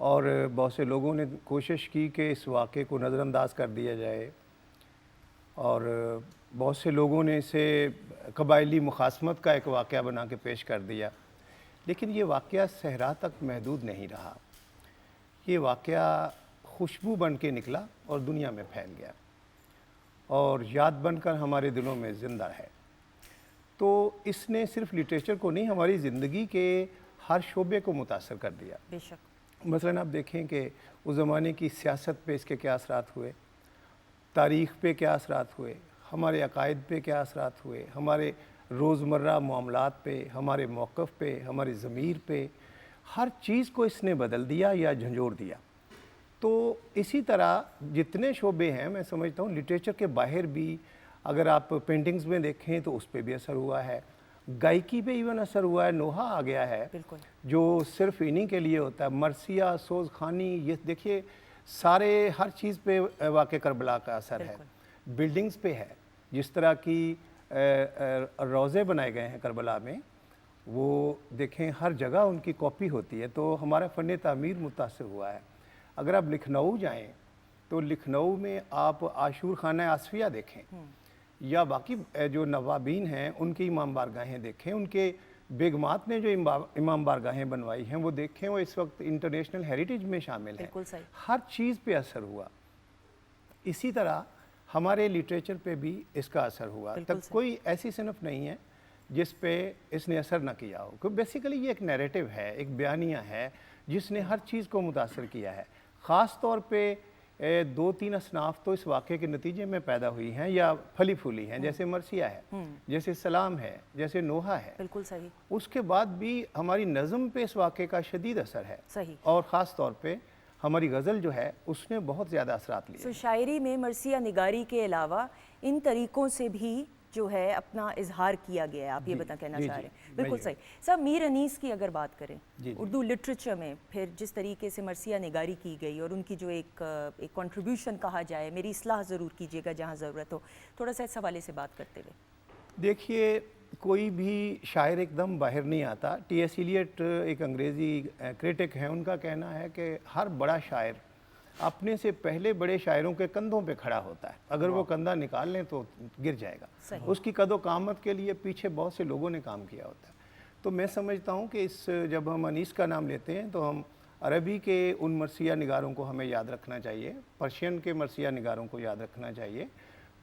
اور بہت سے لوگوں نے کوشش کی کہ اس واقعے کو نظر انداز کر دیا جائے، اور بہت سے لوگوں نے اسے قبائلی مخاصمت کا ایک واقعہ بنا کے پیش کر دیا، لیکن یہ واقعہ صحرا تک محدود نہیں رہا۔ یہ واقعہ خوشبو بن کے نکلا اور دنیا میں پھیل گیا اور یاد بن کر ہمارے دلوں میں زندہ ہے۔ تو اس نے صرف لٹریچر کو نہیں، ہماری زندگی کے ہر شعبے کو متاثر کر دیا۔ بے شک۔ مثلاً آپ دیکھیں کہ اس زمانے کی سیاست پہ اس کے کیا اثرات ہوئے، تاریخ پہ کیا اثرات ہوئے، ہمارے عقائد پہ کیا اثرات ہوئے، ہمارے روزمرہ معاملات پہ، ہمارے موقف پہ، ہماری ضمیر پہ، ہر چیز کو اس نے بدل دیا یا جھنجھوڑ دیا۔ تو اسی طرح جتنے شعبے ہیں، میں سمجھتا ہوں لٹریچر کے باہر بھی اگر آپ پینٹنگز میں دیکھیں تو اس پہ بھی اثر ہوا ہے، گائکی پہ ایون اثر ہوا ہے، نوحہ آ گیا ہے بالکل۔ جو صرف انہی کے لیے ہوتا ہے، مرثیہ، سوز خانی، یہ دیکھیے سارے ہر چیز پہ واقع کربلا کا اثر ہے، بلڈنگز پہ ہے، جس طرح کی روضے بنائے گئے ہیں کربلا میں، وہ دیکھیں ہر جگہ ان کی کاپی ہوتی ہے، تو ہمارا فن تعمیر متاثر ہوا ہے۔ اگر آپ لکھنؤ جائیں تو لکھنؤ میں آپ عاشور خانہ آصفیہ دیکھیں، یا باقی جو نوابین ہیں ان کی امام بارگاہیں دیکھیں، ان کے بیگمات نے جو امام بارگاہیں بنوائی ہیں وہ دیکھیں، وہ اس وقت انٹرنیشنل ہیریٹیج میں شامل ہیں۔ بالکل صحیح۔ ہر چیز پہ اثر ہوا۔ اسی طرح ہمارے لٹریچر پہ بھی اس کا اثر ہوا۔ تب کوئی ایسی صنف نہیں ہے جس پہ اس نے اثر نہ کیا ہو، کیونکہ بیسیکلی یہ ایک نیریٹو ہے، ایک بیانیہ ہے جس نے ہر چیز کو متاثر کیا ہے۔ خاص طور پہ دو تین اصناف تو اس واقعے کے نتیجے میں پیدا ہوئی ہیں یا پھلی پھولی ہیں، جیسے مرثیہ ہے، جیسے سلام ہے، جیسے نوحہ ہے۔ بالکل صحیح۔ اس کے بعد بھی ہماری نظم پہ اس واقعے کا شدید اثر ہے، صحیح۔ اور خاص طور پہ ہماری غزل جو ہے اس نے بہت زیادہ اثرات لیے۔ شاعری میں مرثیہ نگاری کے علاوہ ان طریقوں سے بھی جو ہے اپنا اظہار کیا گیا ہے، آپ یہ کہنا چاہ رہے ہیں۔ بالکل صحیح۔ صاحب میر انیس کی اگر بات کریں اردو لٹریچر میں، پھر جس طریقے سے مرثیہ نگاری کی گئی اور ان کی جو ایک کنٹریبیوشن کہا جائے، میری اصلاح ضرور کیجیے گا جہاں ضرورت ہو، تھوڑا سا اس حوالے سے بات کرتے ہوئے۔ دیکھیے کوئی بھی شاعر ایک دم باہر نہیں آتا۔ ٹی ایس ایلیٹ ایک انگریزی کریٹک ہیں، ان کا کہنا ہے کہ ہر بڑا شاعر اپنے سے پہلے بڑے شاعروں کے کندھوں پہ کھڑا ہوتا ہے، اگر وہ کندھا نکال لیں تو گر جائے گا۔ اس کی قد و قامت کے لیے پیچھے بہت سے لوگوں نے کام کیا ہوتا ہے۔ تو میں سمجھتا ہوں کہ جب ہم انیس کا نام لیتے ہیں تو ہم عربی کے ان مرثیہ نگاروں کو ہمیں یاد رکھنا چاہیے، پرشین کے مرثیہ نگاروں کو یاد رکھنا چاہیے،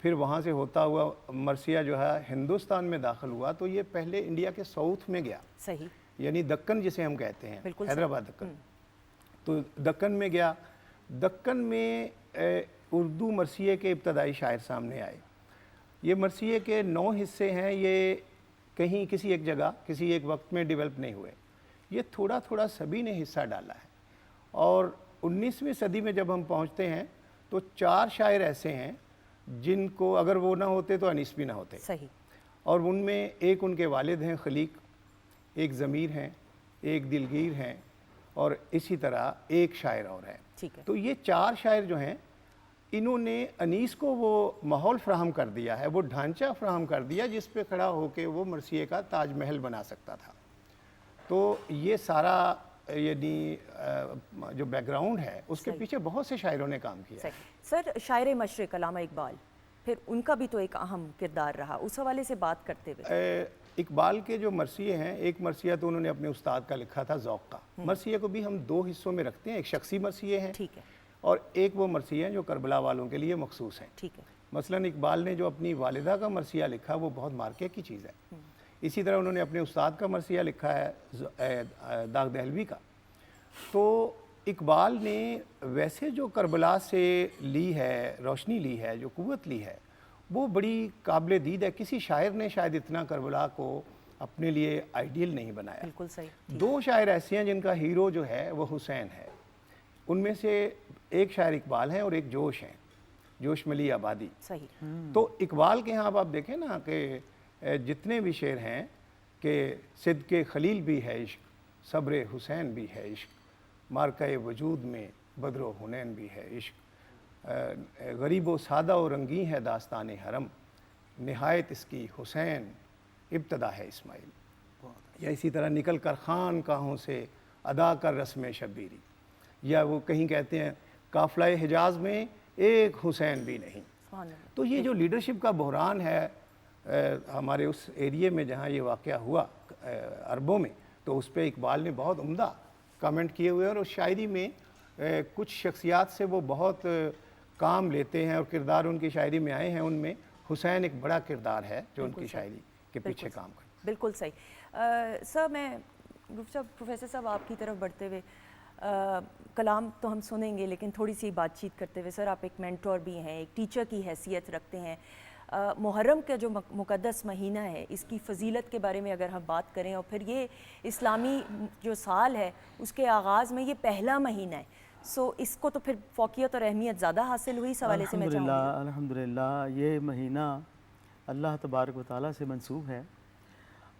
پھر وہاں سے ہوتا ہوا مرثیہ جو ہے ہندوستان میں داخل ہوا تو یہ پہلے انڈیا کے ساؤتھ میں گیا، صحیح، یعنی دکن جسے ہم کہتے ہیں، حیدرآباد دکن۔ تو دکن میں گیا، دکن میں اردو مرثیے کے ابتدائی شاعر سامنے آئے۔ یہ مرثیے کے 9 حصے ہیں، یہ کہیں کسی ایک جگہ کسی ایک وقت میں ڈیولپ نہیں ہوئے، یہ تھوڑا تھوڑا سبھی نے حصہ ڈالا ہے۔ اور 19ویں صدی میں جب ہم پہنچتے ہیں تو 4 شاعر ایسے ہیں جن کو اگر وہ نہ ہوتے تو انیس بھی نہ ہوتے، صحیح، اور ان میں ایک ان کے والد ہیں خلیق، ایک ضمیر ہیں، ایک دلگیر ہیں، اور اسی طرح ایک شاعر اور ہے۔ تو یہ 4 شاعر جو ہیں انہوں نے انیس کو وہ ماحول فراہم کر دیا ہے، وہ ڈھانچہ فراہم کر دیا جس پہ کھڑا ہو کے وہ مرثیے کا تاج محل بنا سکتا تھا۔ تو یہ سارا یعنی جو بیک گراؤنڈ ہے اس کے پیچھے بہت سے شاعروں نے کام کیا ہے۔ سر شاعر مشرق علامہ اقبال، پھر ان کا بھی تو ایک اہم کردار رہا، اس حوالے سے بات کرتے ہوئے۔ اقبال کے جو مرثیے ہیں، ایک مرثیہ تو انہوں نے اپنے استاد کا لکھا تھا ذوق کا۔ مرثیے کو بھی ہم 2 حصوں میں رکھتے ہیں، ایک شخصی مرثیے ہیں اور ایک وہ مرثیے ہیں جو کربلا والوں کے لیے مخصوص ہیں۔ مثلاً اقبال نے جو اپنی والدہ کا مرثیہ لکھا وہ بہت مارکے کی چیز ہے۔ اسی طرح انہوں نے اپنے استاد کا مرثیہ لکھا ہے داغ دہلوی کا۔ تو اقبال نے ویسے جو کربلا سے لی ہے، روشنی لی ہے، جو قوت لی ہے، وہ بڑی قابل دید ہے۔ کسی شاعر نے شاید اتنا کربلا کو اپنے لیے آئیڈیل نہیں بنایا۔ بالکل صحیح۔ 2 شاعر ایسے ہیں جن کا ہیرو جو ہے وہ حسین ہے، ان میں سے ایک شاعر اقبال ہیں اور ایک جوش ہیں، جوش ملی آبادی۔ صحیح۔ تو اقبال کے ہاں آپ دیکھیں نا کہ جتنے بھی شعر ہیں کہ صدق خلیل بھی ہے عشق، صبر حسین بھی ہے عشق، مارکہ وجود میں بدر و حنین بھی ہے عشق، غریب و سادہ و رنگین ہے داستان حرم، نہایت اس کی حسین ابتدا ہے اسماعیل۔ یا اسی طرح نکل کر خان کہوں سے ادا کر رسم شبیری، یا وہ کہیں کہتے ہیں قافلہ حجاز میں ایک حسین بھی نہیں. سبحان اللہ. تو یہ جو لیڈرشپ کا بحران ہے ہمارے اس ایریے میں جہاں یہ واقعہ ہوا عربوں میں, تو اس پہ اقبال نے بہت عمدہ کامنٹ کیے ہوئے, اور اس شاعری میں کچھ شخصیات سے وہ بہت کام لیتے ہیں اور کردار ان کی شاعری میں آئے ہیں. ان میں حسین ایک بڑا کردار ہے جو ان کی شاعری کے پیچھے کام کرتا ہے. بالکل صحیح. سر میں پروفیسر صاحب آپ کی طرف بڑھتے ہوئے, کلام تو ہم سنیں گے لیکن تھوڑی سی بات چیت کرتے ہوئے, سر آپ ایک مینٹور بھی ہیں, ایک ٹیچر کی حیثیت رکھتے ہیں. محرم کا جو مقدس مہینہ ہے اس کی فضیلت کے بارے میں اگر ہم بات کریں, اور پھر یہ اسلامی جو سال ہے اس کے آغاز میں یہ پہلا مہینہ ہے, سو اس کو تو پھر فوقیت اور اہمیت زیادہ حاصل ہوئی. اس حوالے سے میں چاہوں گی. الحمدللہ یہ مہینہ اللہ تبارک و تعالیٰ سے منسوب ہے,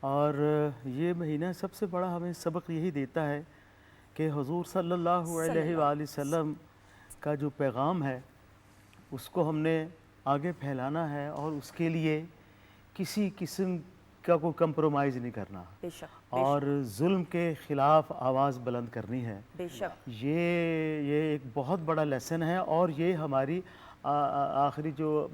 اور یہ مہینہ سب سے بڑا ہمیں سبق یہی دیتا ہے کہ حضور صلی اللہ علیہ وآلہ وسلم کا جو پیغام ہے اس کو ہم نے آگے پھیلانا ہے, اور اس کے لیے کسی قسم کا کوئی کمپرومائز نہیں کرنا, بے شک, اور ظلم کے خلاف آواز بلند کرنی ہے. بے شک. یہ ایک بہت بڑا لیسن ہے, اور یہ ہماری آخری جو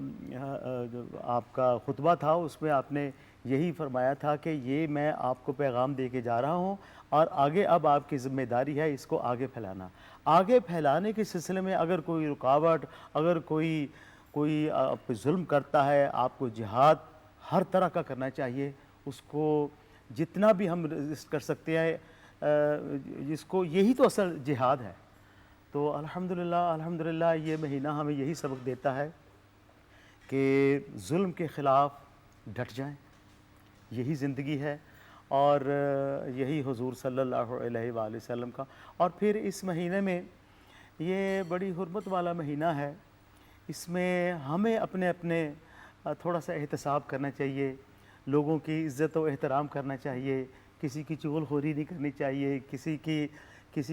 آپ کا خطبہ تھا اس میں آپ نے یہی فرمایا تھا کہ یہ میں آپ کو پیغام دے کے جا رہا ہوں, اور آگے اب آپ کی ذمہ داری ہے اس کو آگے پھیلانا. آگے پھیلانے کے سلسلے میں اگر کوئی رکاوٹ, اگر کوئی آپ پہ ظلم کرتا ہے, آپ کو جہاد ہر طرح کا کرنا چاہیے, اس کو جتنا بھی ہم رزسٹ کر سکتے ہیں, جس کو یہی تو اصل جہاد ہے. تو الحمدللہ یہ مہینہ ہمیں یہی سبق دیتا ہے کہ ظلم کے خلاف ڈٹ جائیں, یہی زندگی ہے, اور یہی حضور صلی اللہ علیہ وآلہ وسلم کا. اور پھر اس مہینے میں یہ بڑی حرمت والا مہینہ ہے, اس میں ہمیں اپنے تھوڑا سا احتساب کرنا چاہیے, لوگوں کی عزت و احترام کرنا چاہیے, کسی کی چغل خوری نہیں کرنی چاہیے, کسی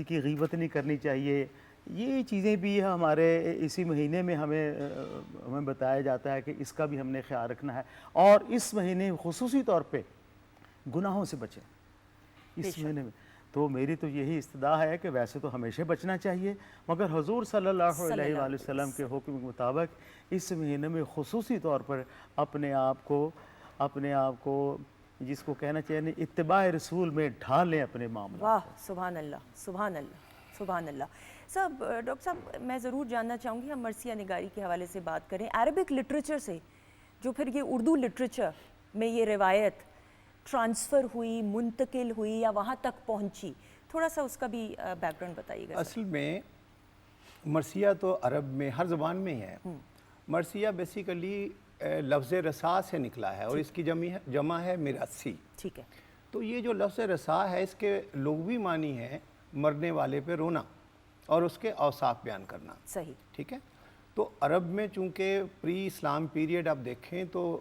کی غیبت نہیں کرنی چاہیے. یہ چیزیں بھی ہمارے اسی مہینے میں ہمیں بتایا جاتا ہے کہ اس کا بھی ہم نے خیال رکھنا ہے, اور اس مہینے خصوصی طور پہ گناہوں سے بچیں اس مہینے میں. تو میری تو یہی استدعا ہے کہ ویسے تو ہمیشہ بچنا چاہیے, مگر حضور صلی اللہ علیہ وآلہ وسلم کے حکم کے مطابق اس مہینے میں خصوصی طور پر اپنے آپ کو جس کو کہنا چاہیے اتباع رسول میں ڈھال لیں اپنے معاملات. واہ, سبحان اللہ, سبحان اللہ, سبحان اللہ. صاحب, ڈاکٹر صاحب میں ضرور جاننا چاہوں گی, ہم مرثیہ نگاری کے حوالے سے بات کریں, عربک لٹریچر سے جو پھر یہ اردو لٹریچر میں یہ روایت ٹرانسفر ہوئی, منتقل ہوئی یا وہاں تک پہنچی, تھوڑا سا اس کا بھی بیک گراؤنڈ بتائیے گا. اصل میں مرثیہ تو عرب میں ہر زبان میں ہی ہے. مرثیہ بیسیکلی لفظ رسا سے نکلا ہے, اور اس کی جمع ہے مراثی. ٹھیک ہے. تو یہ جو لفظ رسا ہے اس کے لغوی معنی ہے مرنے والے پہ رونا اور اس کے اوصاف بیان کرنا. صحیح. ٹھیک ہے. تو عرب میں چونکہ پری اسلام پیریڈ آپ دیکھیں تو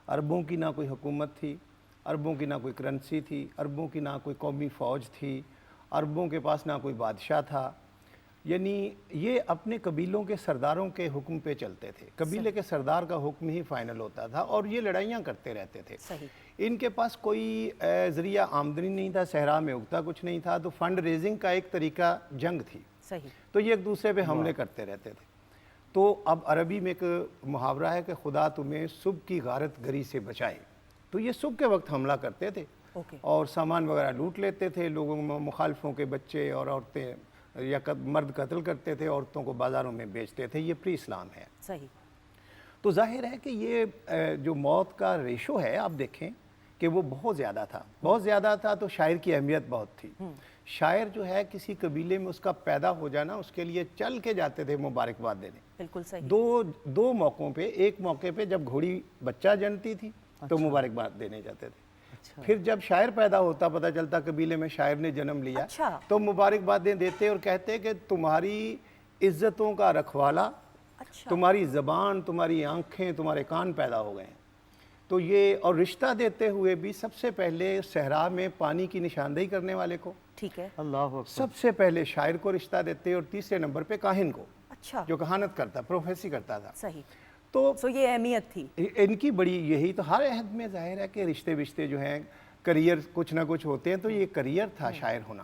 عربوں کی نہ کوئی حکومت تھی, عربوں کی نہ کوئی کرنسی تھی, عربوں کی نہ کوئی قومی فوج تھی, عربوں کے پاس نہ کوئی بادشاہ تھا. یعنی یہ اپنے قبیلوں کے سرداروں کے حکم پہ چلتے تھے, قبیلے کے سردار کا حکم ہی فائنل ہوتا تھا, اور یہ لڑائیاں کرتے رہتے تھے. صحیح. ان کے پاس کوئی ذریعہ آمدنی نہیں تھا, صحرا میں اگتا کچھ نہیں تھا, تو فنڈ ریزنگ کا ایک طریقہ جنگ تھی. صحیح. تو یہ ایک دوسرے پہ حملے کرتے رہتے تھے. تو اب عربی میں ایک محاورہ ہے کہ خدا تمہیں صبح کی غارت گری سے بچائے. تو یہ صبح کے وقت حملہ کرتے تھے اور سامان وغیرہ لوٹ لیتے تھے, لوگوں مخالفوں کے بچے اور عورتیں یا مرد قتل کرتے تھے, عورتوں کو بازاروں میں بیچتے تھے. یہ پری اسلام ہے. صحیح. تو ظاہر ہے کہ یہ جو موت کا ریشو ہے آپ دیکھیں کہ وہ بہت زیادہ تھا, بہت زیادہ تھا. تو شاعر کی اہمیت بہت تھی. شاعر جو ہے کسی قبیلے میں اس کا پیدا ہو جانا, اس کے لیے چل کے جاتے تھے مبارکباد دینے. بالکل صحیح. دو موقعوں پہ, ایک موقع پہ جب گھوڑی بچہ جنتی تھی تو مبارکباد دینے جاتے تھے. پھر جب شاعر پیدا ہوتا, پتہ چلتا قبیلے میں شاعر نے جنم لیا, تو مبارکبادیں دیتے اور کہتے کہ تمہاری عزتوں کا رکھوالا, تمہاری زبان, تمہاری آنکھیں, تمہارے کان پیدا ہو گئے ہیں. تو یہ, اور رشتہ دیتے ہوئے بھی سب سے پہلے صحرا میں پانی کی نشاندہی کرنے والے کو, ٹھیک ہے, اللہ اکبر, سب سے پہلے شاعر کو رشتہ دیتے, اور تیسرے نمبر پہ کاہن کو, اچھا, جو کہانت کرتا, پروفیسی کرتا تھا. صحیح. تو یہ اہمیت تھی ان کی بڑی. یہی تو ہر عہد میں ظاہر ہے کہ رشتے جو ہیں, کریئر کچھ نہ کچھ ہوتے ہیں, تو یہ کریئر تھا شاعر ہونا.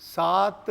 7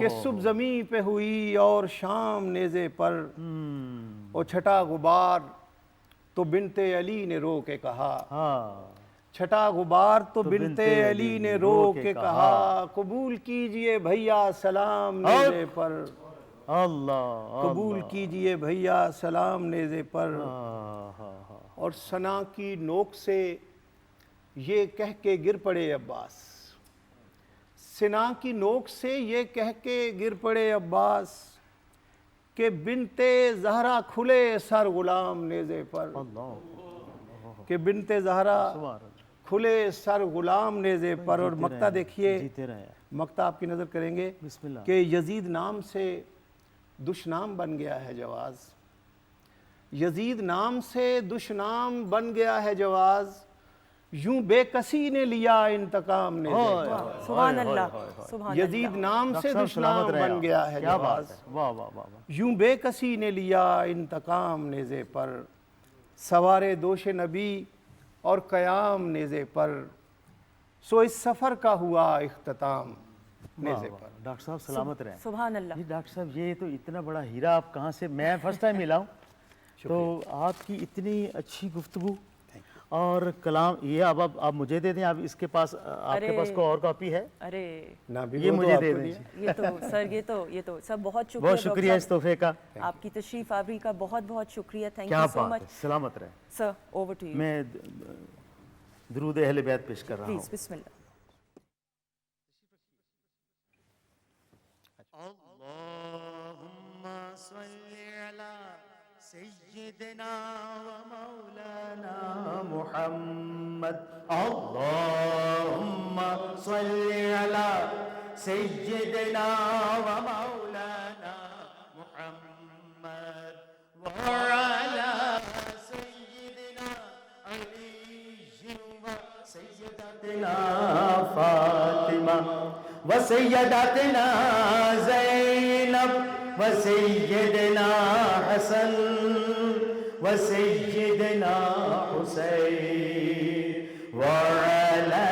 کہ صبح زمیں پہ ہوئی اور شام نیزے پر، او چھٹا غبار تو بنت علی نے رو کے کہا، چھٹا غبار تو بنت علی نے رو کے کہا، قبول کیجئے بھیا سلام نیزے پر، اللہ قبول کیجئے بھیا سلام نیزے پر۔ اور ثنا کی نوک سے یہ کہہ کے گر پڑے عباس، ثنا کی نوک سے یہ کہہ کے گر پڑے عباس کہ بنت زہرا کھلے سر غلام نیزے پر، کہ بنت زہرا کھلے سر غلام نیزے پر۔ اور مقطع دیکھیے، مقطع آپ کی نظر کریں گے کہ یزید نام سے دشنام بن گیا ہے جواز، یزید نام سے دشنام بن گیا ہے جواز، یوں بے کسی نے لیا انتقام نیزے پر۔ سبحان اللہ، سبحان یزید نام سے دشنام بن گیا ہے جواز، یوں بے کسی نے لیا انتقام نیزے پر، سوارے دوش نبی اور قیام نیزے پر، سو اس سفر کا ہوا اختتام نیزے پر۔ ڈاکٹر صاحب سلامت رہیں۔ سبحان اللہ۔ جی ڈاکٹر صاحب یہ تو اتنا بڑا ہیرا آپ کہاں سے، میں فرسٹ ٹائم ملا ہوں، تو آپ کی اتنی اچھی گفتگو اور کلام، یہ اب آپ مجھے دے دیں، آپ اس کے پاس، آپ کے پاس کوئی اور کاپی ہے؟ ارے یہ مجھے دے دیں۔ یہ تو سر، یہ تو سب بہت شکریہ، بہت شکریہ اس تحفے کا، آپ کی تشریف آوری کا بہت بہت شکریہ، تھینک کیا یو سو بات ہے، مچ سلامت رہیں۔ سر۔ اوور ٹو یو، میں درود اہل بیت پیش کر رہا ہوں۔ پلیز، بسم اللہ۔ اللہم صلی علی سیدنا و مولانا محمد، اللہم صلی علی سیدنا و مولانا محمد وعلی سیدنا علی و سیدتنا فاطمہ وسیدتنا زینب وسیدنا حسن وسیدنا حسین وعلی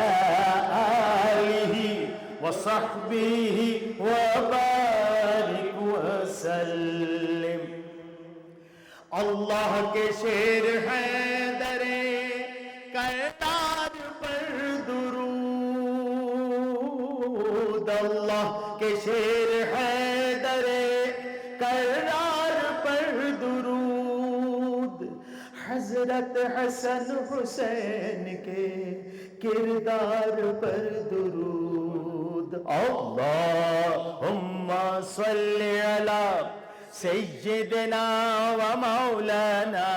آلہ وصحبہ وبارک وسلم۔ اللہ کے شیر حیدر کرتار پر درود، اللہ کے شیر حیدر کرار پر درود، حضرت حسن حسین کے کردار پر درود۔ اللہم صلی علی سیدنا و مولانا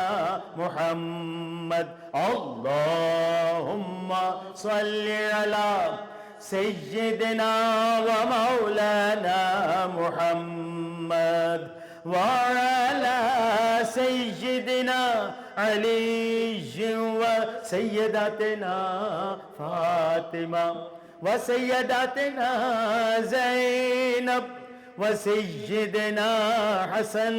محمد، اللہم صلی علی سیدنا و مولانا محمد وعلی سیدنا علی و سیدتنا فاطمہ وسیدتنا زینب وسیدنا حسن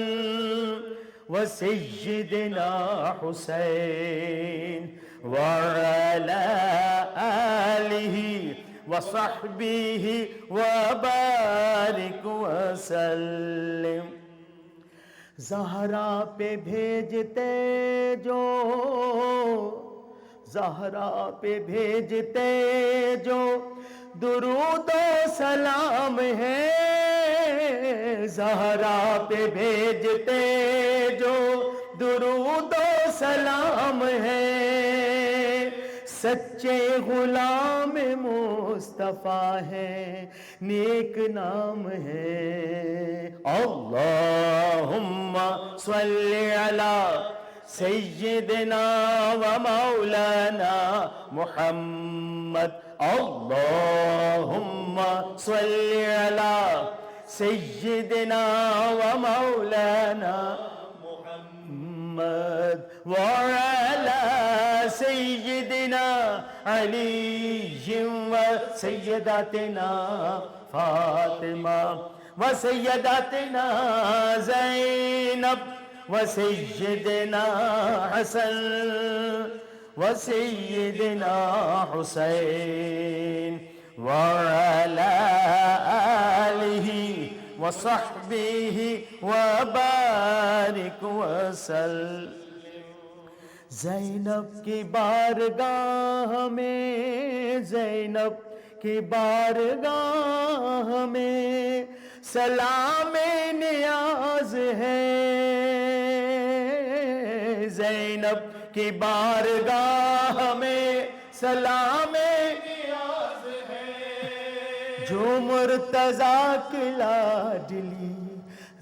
وسیدنا حسین وعلی آلہ وصحبہ وبارک وسلم۔ زہرا پہ بھیجتے جو، زہرا پہ بھیجتے جو درود و سلام ہے، زہرا پہ بھیجتے جو درود و سلام ہے، سچے غلام مصطفیٰ ہے، نیک نام ہے۔ اللہم صلی علی سیدنا و مولانا محمد، اللہم صلی علی سیدنا و مولانا محمد وعلی سیدنا علی و سیدتنا فاطمہ وسیدتنا زینب وسیدنا حسن وسیدنا حسین وعلى آله وصحبه وبارك وسلم. زینب کی بارگاہ میں، زینب کی بارگاہ میں سلام نیاز ہے. زینب کی بارگاہ میں سلام نیاز ہے. جو مرتضیٰ کی لاڈلی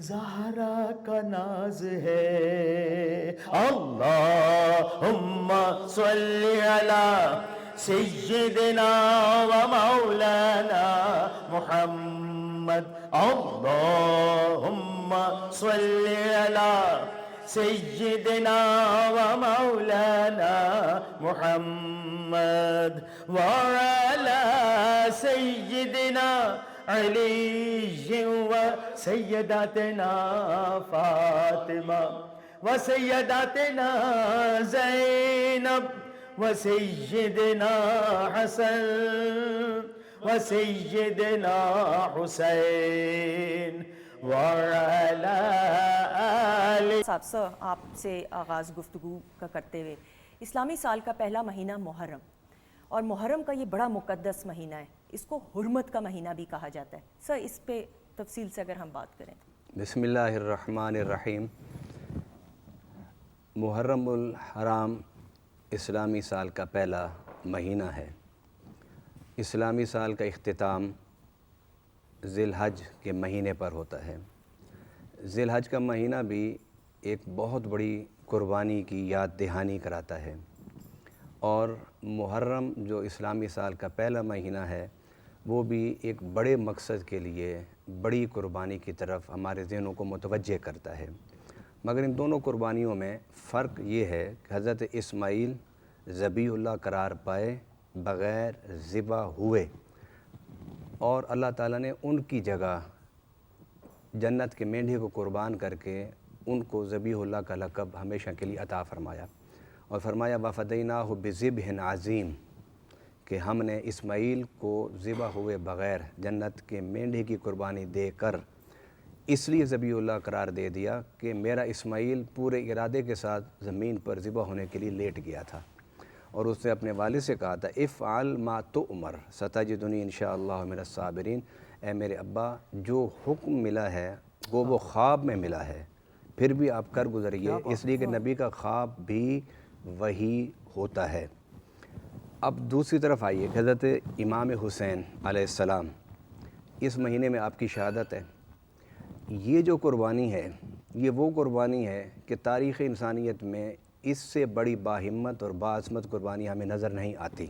زہرا کا ناز ہے. اللہم صلی علی سیدنا و مولانا محمد. اللہم صلی علی سیدنا و مولانا محمد وعلی سیدنا علی و سیداتنا فاطمہ و سیداتنا زینب و سیدنا حسن و سیدنا حسین وعلی آلہ. صاحب سر، آپ سے آغاز گفتگو کا کرتے ہوئے، اسلامی سال کا پہلا مہینہ محرم، اور محرم کا یہ بڑا مقدس مہینہ ہے، اس کو حرمت کا مہینہ بھی کہا جاتا ہے. سر اس پہ تفصیل سے اگر ہم بات کریں. بسم اللہ الرحمن الرحیم. محرم الحرام اسلامی سال کا پہلا مہینہ ہے. اسلامی سال کا اختتام ذی الحج کے مہینے پر ہوتا ہے. ذی الحج کا مہینہ بھی ایک بہت بڑی قربانی کی یاد دہانی کراتا ہے، اور محرم جو اسلامی سال کا پہلا مہینہ ہے وہ بھی ایک بڑے مقصد کے لیے بڑی قربانی کی طرف ہمارے ذہنوں کو متوجہ کرتا ہے. مگر ان دونوں قربانیوں میں فرق یہ ہے کہ حضرت اسماعیل ذبیح اللہ قرار پائے بغیر ذبح ہوئے، اور اللہ تعالیٰ نے ان کی جگہ جنت کے مینڈھے کو قربان کر کے ان کو ذبیح اللہ کا لقب ہمیشہ کے لیے عطا فرمایا، اور فرمایا وَفَدَيْنَاهُ بِذِبْحٍ عَظِيمٍ کہ ہم نے اسماعیل کو ذبح ہوئے بغیر جنت کے مینڈھے کی قربانی دے کر اس لیے ذبیح اللہ قرار دے دیا کہ میرا اسماعیل پورے ارادے کے ساتھ زمین پر ذبح ہونے کے لیے لیٹ گیا تھا، اور اس نے اپنے والد سے کہا تھا افعل ما تؤمر ستجدنی انشاءاللہ من الصابرین. اے میرے ابا، جو حکم ملا ہے وہ خواب میں ملا ہے، پھر بھی آپ کر گزریے، اس لیے کہ نبی کا خواب بھی وہی ہوتا ہے. اب دوسری طرف آئیے کہ حضرت امام حسین علیہ السلام اس مہینے میں آپ کی شہادت ہے. یہ جو قربانی ہے یہ وہ قربانی ہے کہ تاریخ انسانیت میں اس سے بڑی باہمت اور باعظمت قربانی ہمیں نظر نہیں آتی.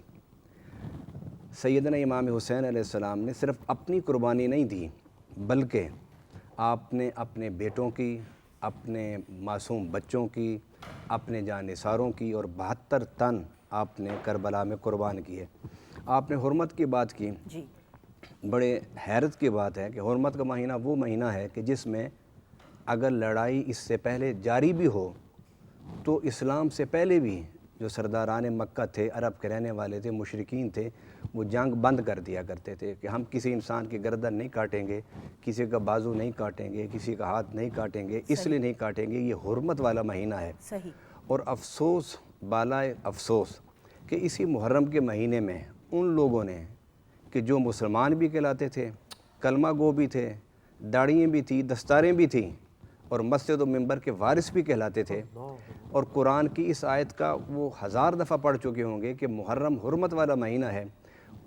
سیدنا امام حسین علیہ السلام نے صرف اپنی قربانی نہیں دی، بلکہ آپ نے اپنے بیٹوں کی، اپنے معصوم بچوں کی، اپنے جانثاروں کی، اور 72 تن آپ نے کربلا میں قربان کیے. آپ نے حرمت کی بات کی. جی، بڑے حیرت کی بات ہے کہ حرمت کا مہینہ وہ مہینہ ہے کہ جس میں اگر لڑائی اس سے پہلے جاری بھی ہو تو اسلام سے پہلے بھی جو سرداران مکہ تھے، عرب کے رہنے والے تھے، مشرکین تھے، وہ جنگ بند کر دیا کرتے تھے کہ ہم کسی انسان کی گردن نہیں کاٹیں گے، کسی کا بازو نہیں کاٹیں گے، کسی کا ہاتھ نہیں کاٹیں گے. اس لیے نہیں کاٹیں گے، یہ حرمت والا مہینہ ہے. صحیح. اور افسوس بالائے افسوس کہ اسی محرم کے مہینے میں ان لوگوں نے کہ جو مسلمان بھی کہلاتے تھے، کلمہ گو بھی تھے، داڑھیاں بھی تھیں، دستاریں بھی تھیں، اور مسجد و منبر کے وارث بھی کہلاتے تھے، اور قرآن کی اس آیت کا وہ 1000 دفعہ پڑھ چکے ہوں گے کہ محرم حرمت والا مہینہ ہے.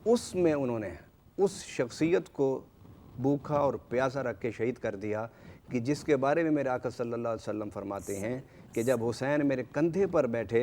اس میں انہوں نے اس شخصیت کو بھوکا اور پیاسا رکھ کے شہید کر دیا کہ جس کے بارے میں میرے آقا صلی اللہ علیہ وسلم فرماتے ہیں کہ جب حسین میرے کندھے پر بیٹھے،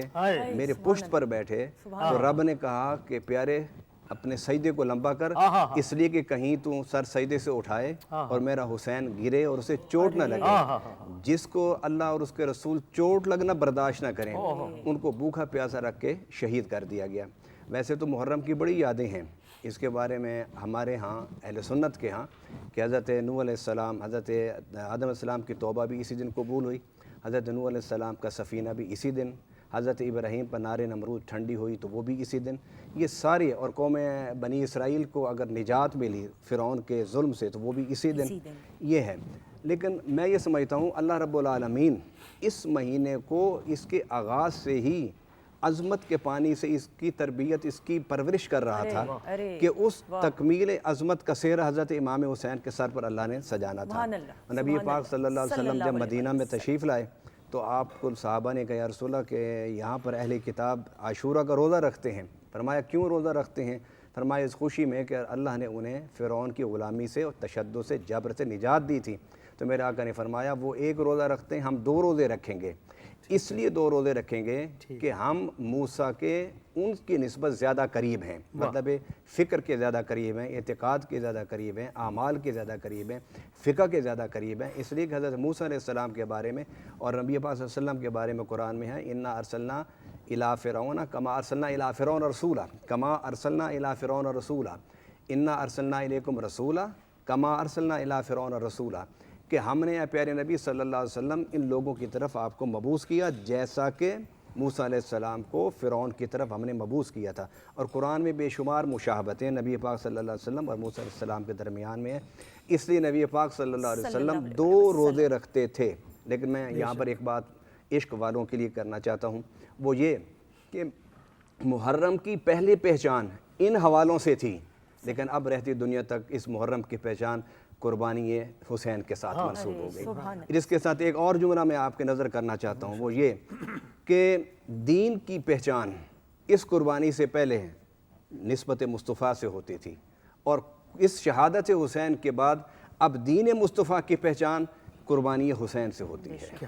میرے پشت پر بیٹھے، تو رب نے کہا کہ پیارے اپنے سجدے کو لمبا کر، اس لیے کہ کہیں تو سر سجدے سے اٹھائے اور میرا حسین گرے اور اسے چوٹ نہ لگے. جس کو اللہ اور اس کے رسول چوٹ لگنا برداشت نہ کریں، ان کو بھوکا پیاسا رکھ کے شہید کر دیا گیا. ویسے تو محرم کی بڑی یادیں ہیں. اس کے بارے میں ہمارے ہاں اہل سنت کے ہاں کہ حضرت نوح علیہ السلام، حضرت آدم علیہ السلام کی توبہ بھی اسی دن قبول ہوئی، حضرت نوح علیہ السلام کا سفینہ بھی اسی دن، حضرت ابراہیم پر نار نمرود ٹھنڈی ہوئی تو وہ بھی اسی دن. یہ سارے اور قوم بنی اسرائیل کو اگر نجات ملی فرعون کے ظلم سے تو وہ بھی اسی دن یہ ہے. لیکن میں یہ سمجھتا ہوں اللہ رب العالمین اس مہینے کو اس کے آغاز سے ہی عظمت کے پانی سے اس کی تربیت اس کی پرورش کر رہا تھا کہ اس تکمیل عظمت کا سیر حضرت امام حسین کے سر پر اللہ نے سجانا تھا. نبی پاک صلی اللہ علیہ وسلم جب مدینہ میں تشریف لائے تو آپ کو صحابہ نے کہا یا رسول اللہ کہ یہاں پر اہل کتاب عاشورہ کا روزہ رکھتے ہیں. فرمایا کیوں روزہ رکھتے ہیں؟ فرمایا اس خوشی میں کہ اللہ نے انہیں فرعون کی غلامی سے اور تشدد سے جبر سے نجات دی تھی. تو میرے آقا نے فرمایا وہ ایک روزہ رکھتے ہیں، ہم 2 روزے رکھیں گے. اس لیے 2 روزے رکھیں گے کہ ہم موسیٰ کے ان کی نسبت زیادہ قریب ہیں، مطلب فکر کے زیادہ قریب ہیں، اعتقاد کے زیادہ قریب ہیں، اعمال کے زیادہ قریب ہیں، فقہ کے زیادہ قریب ہیں. اس لیے کہ حضرت موسیٰ علیہ السلام کے بارے میں اور نبی پاک صلی اللہ علیہ وسلم کے بارے میں قرآن میں ہے انا ارسلنا الی فرعون کما ارسلنا الی فرعون رسولا کما ارسلنا الی فرعون رسولا انا ارسلنا الیکم رسولا کما ارسلنا الی فرعون رسولا، کہ ہم نے اے پیارے نبی صلی اللہ علیہ وسلم ان لوگوں کی طرف آپ کو مبعوث کیا جیسا کہ موسیٰ علیہ السلام کو فرعون کی طرف ہم نے مبعوث کیا تھا. اور قرآن میں بے شمار مشابہتیں نبی پاک صلی اللہ علیہ وسلم اور موسیٰ علیہ السلام کے درمیان میں ہے. اس لیے نبی پاک صلی اللہ علیہ وسلم 2 روزے رکھتے تھے. لیکن میں یہاں پر ایک بات عشق والوں کے لیے کرنا چاہتا ہوں، وہ یہ کہ محرم کی پہلی پہچان ان حوالوں سے تھی، لیکن اب رہتی دنیا تک اس محرم کی پہچان قربانی حسین کے ساتھ منسوب ہو گئی. اس کے ساتھ ایک اور جملہ میں آپ کے نظر کرنا چاہتا ہوں، وہ یہ کہ دین کی پہچان اس قربانی سے پہلے نسبت مصطفیٰ سے ہوتی تھی، اور اس شہادت حسین کے بعد اب دین مصطفیٰ کی پہچان قربانی حسین سے ہوتی ہے.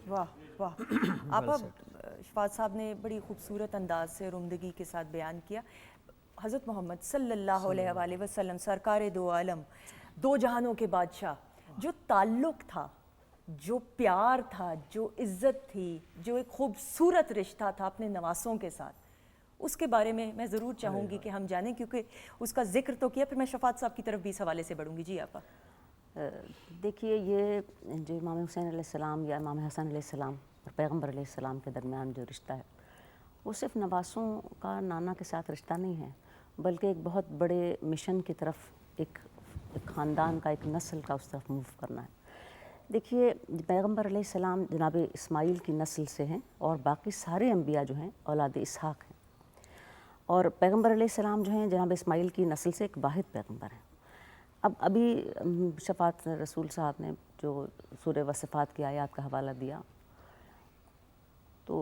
واہ واہ. آپ اب شفاعت صاحب نے بڑی خوبصورت انداز سے اور عمدگی کے ساتھ بیان کیا. حضرت محمد صلی اللہ علیہ وآلہ وسلم سرکار 2 عالم، 2 جہانوں کے بادشاہ، جو تعلق تھا، جو پیار تھا، جو عزت تھی، جو ایک خوبصورت رشتہ تھا اپنے نواسوں کے ساتھ، اس کے بارے میں ضرور چاہوں گی کہ ہم جانیں، کیونکہ اس کا ذکر تو کیا. پھر میں شفاعت صاحب کی طرف بھی اس حوالے سے بڑھوں گی. جی آپا. دیکھیے یہ جو امام حسین علیہ السلام یا امام حسن علیہ السلام اور پیغمبر علیہ السلام کے درمیان جو رشتہ ہے وہ صرف نواسوں کا نانا کے ساتھ رشتہ نہیں ہے، بلکہ ایک بہت بڑے مشن کی طرف ایک خاندان کا، ایک نسل کا اس طرف موو کرنا ہے. دیکھیے پیغمبر علیہ السلام جناب اسماعیل کی نسل سے ہیں اور باقی سارے انبیاء جو ہیں اولاد اسحاق ہیں، اور پیغمبر علیہ السلام جو ہیں جناب اسماعیل کی نسل سے ایک واحد پیغمبر ہیں. اب ابھی شفاعت رسول صاحب نے جو سورہ وصفات کی آیات کا حوالہ دیا تو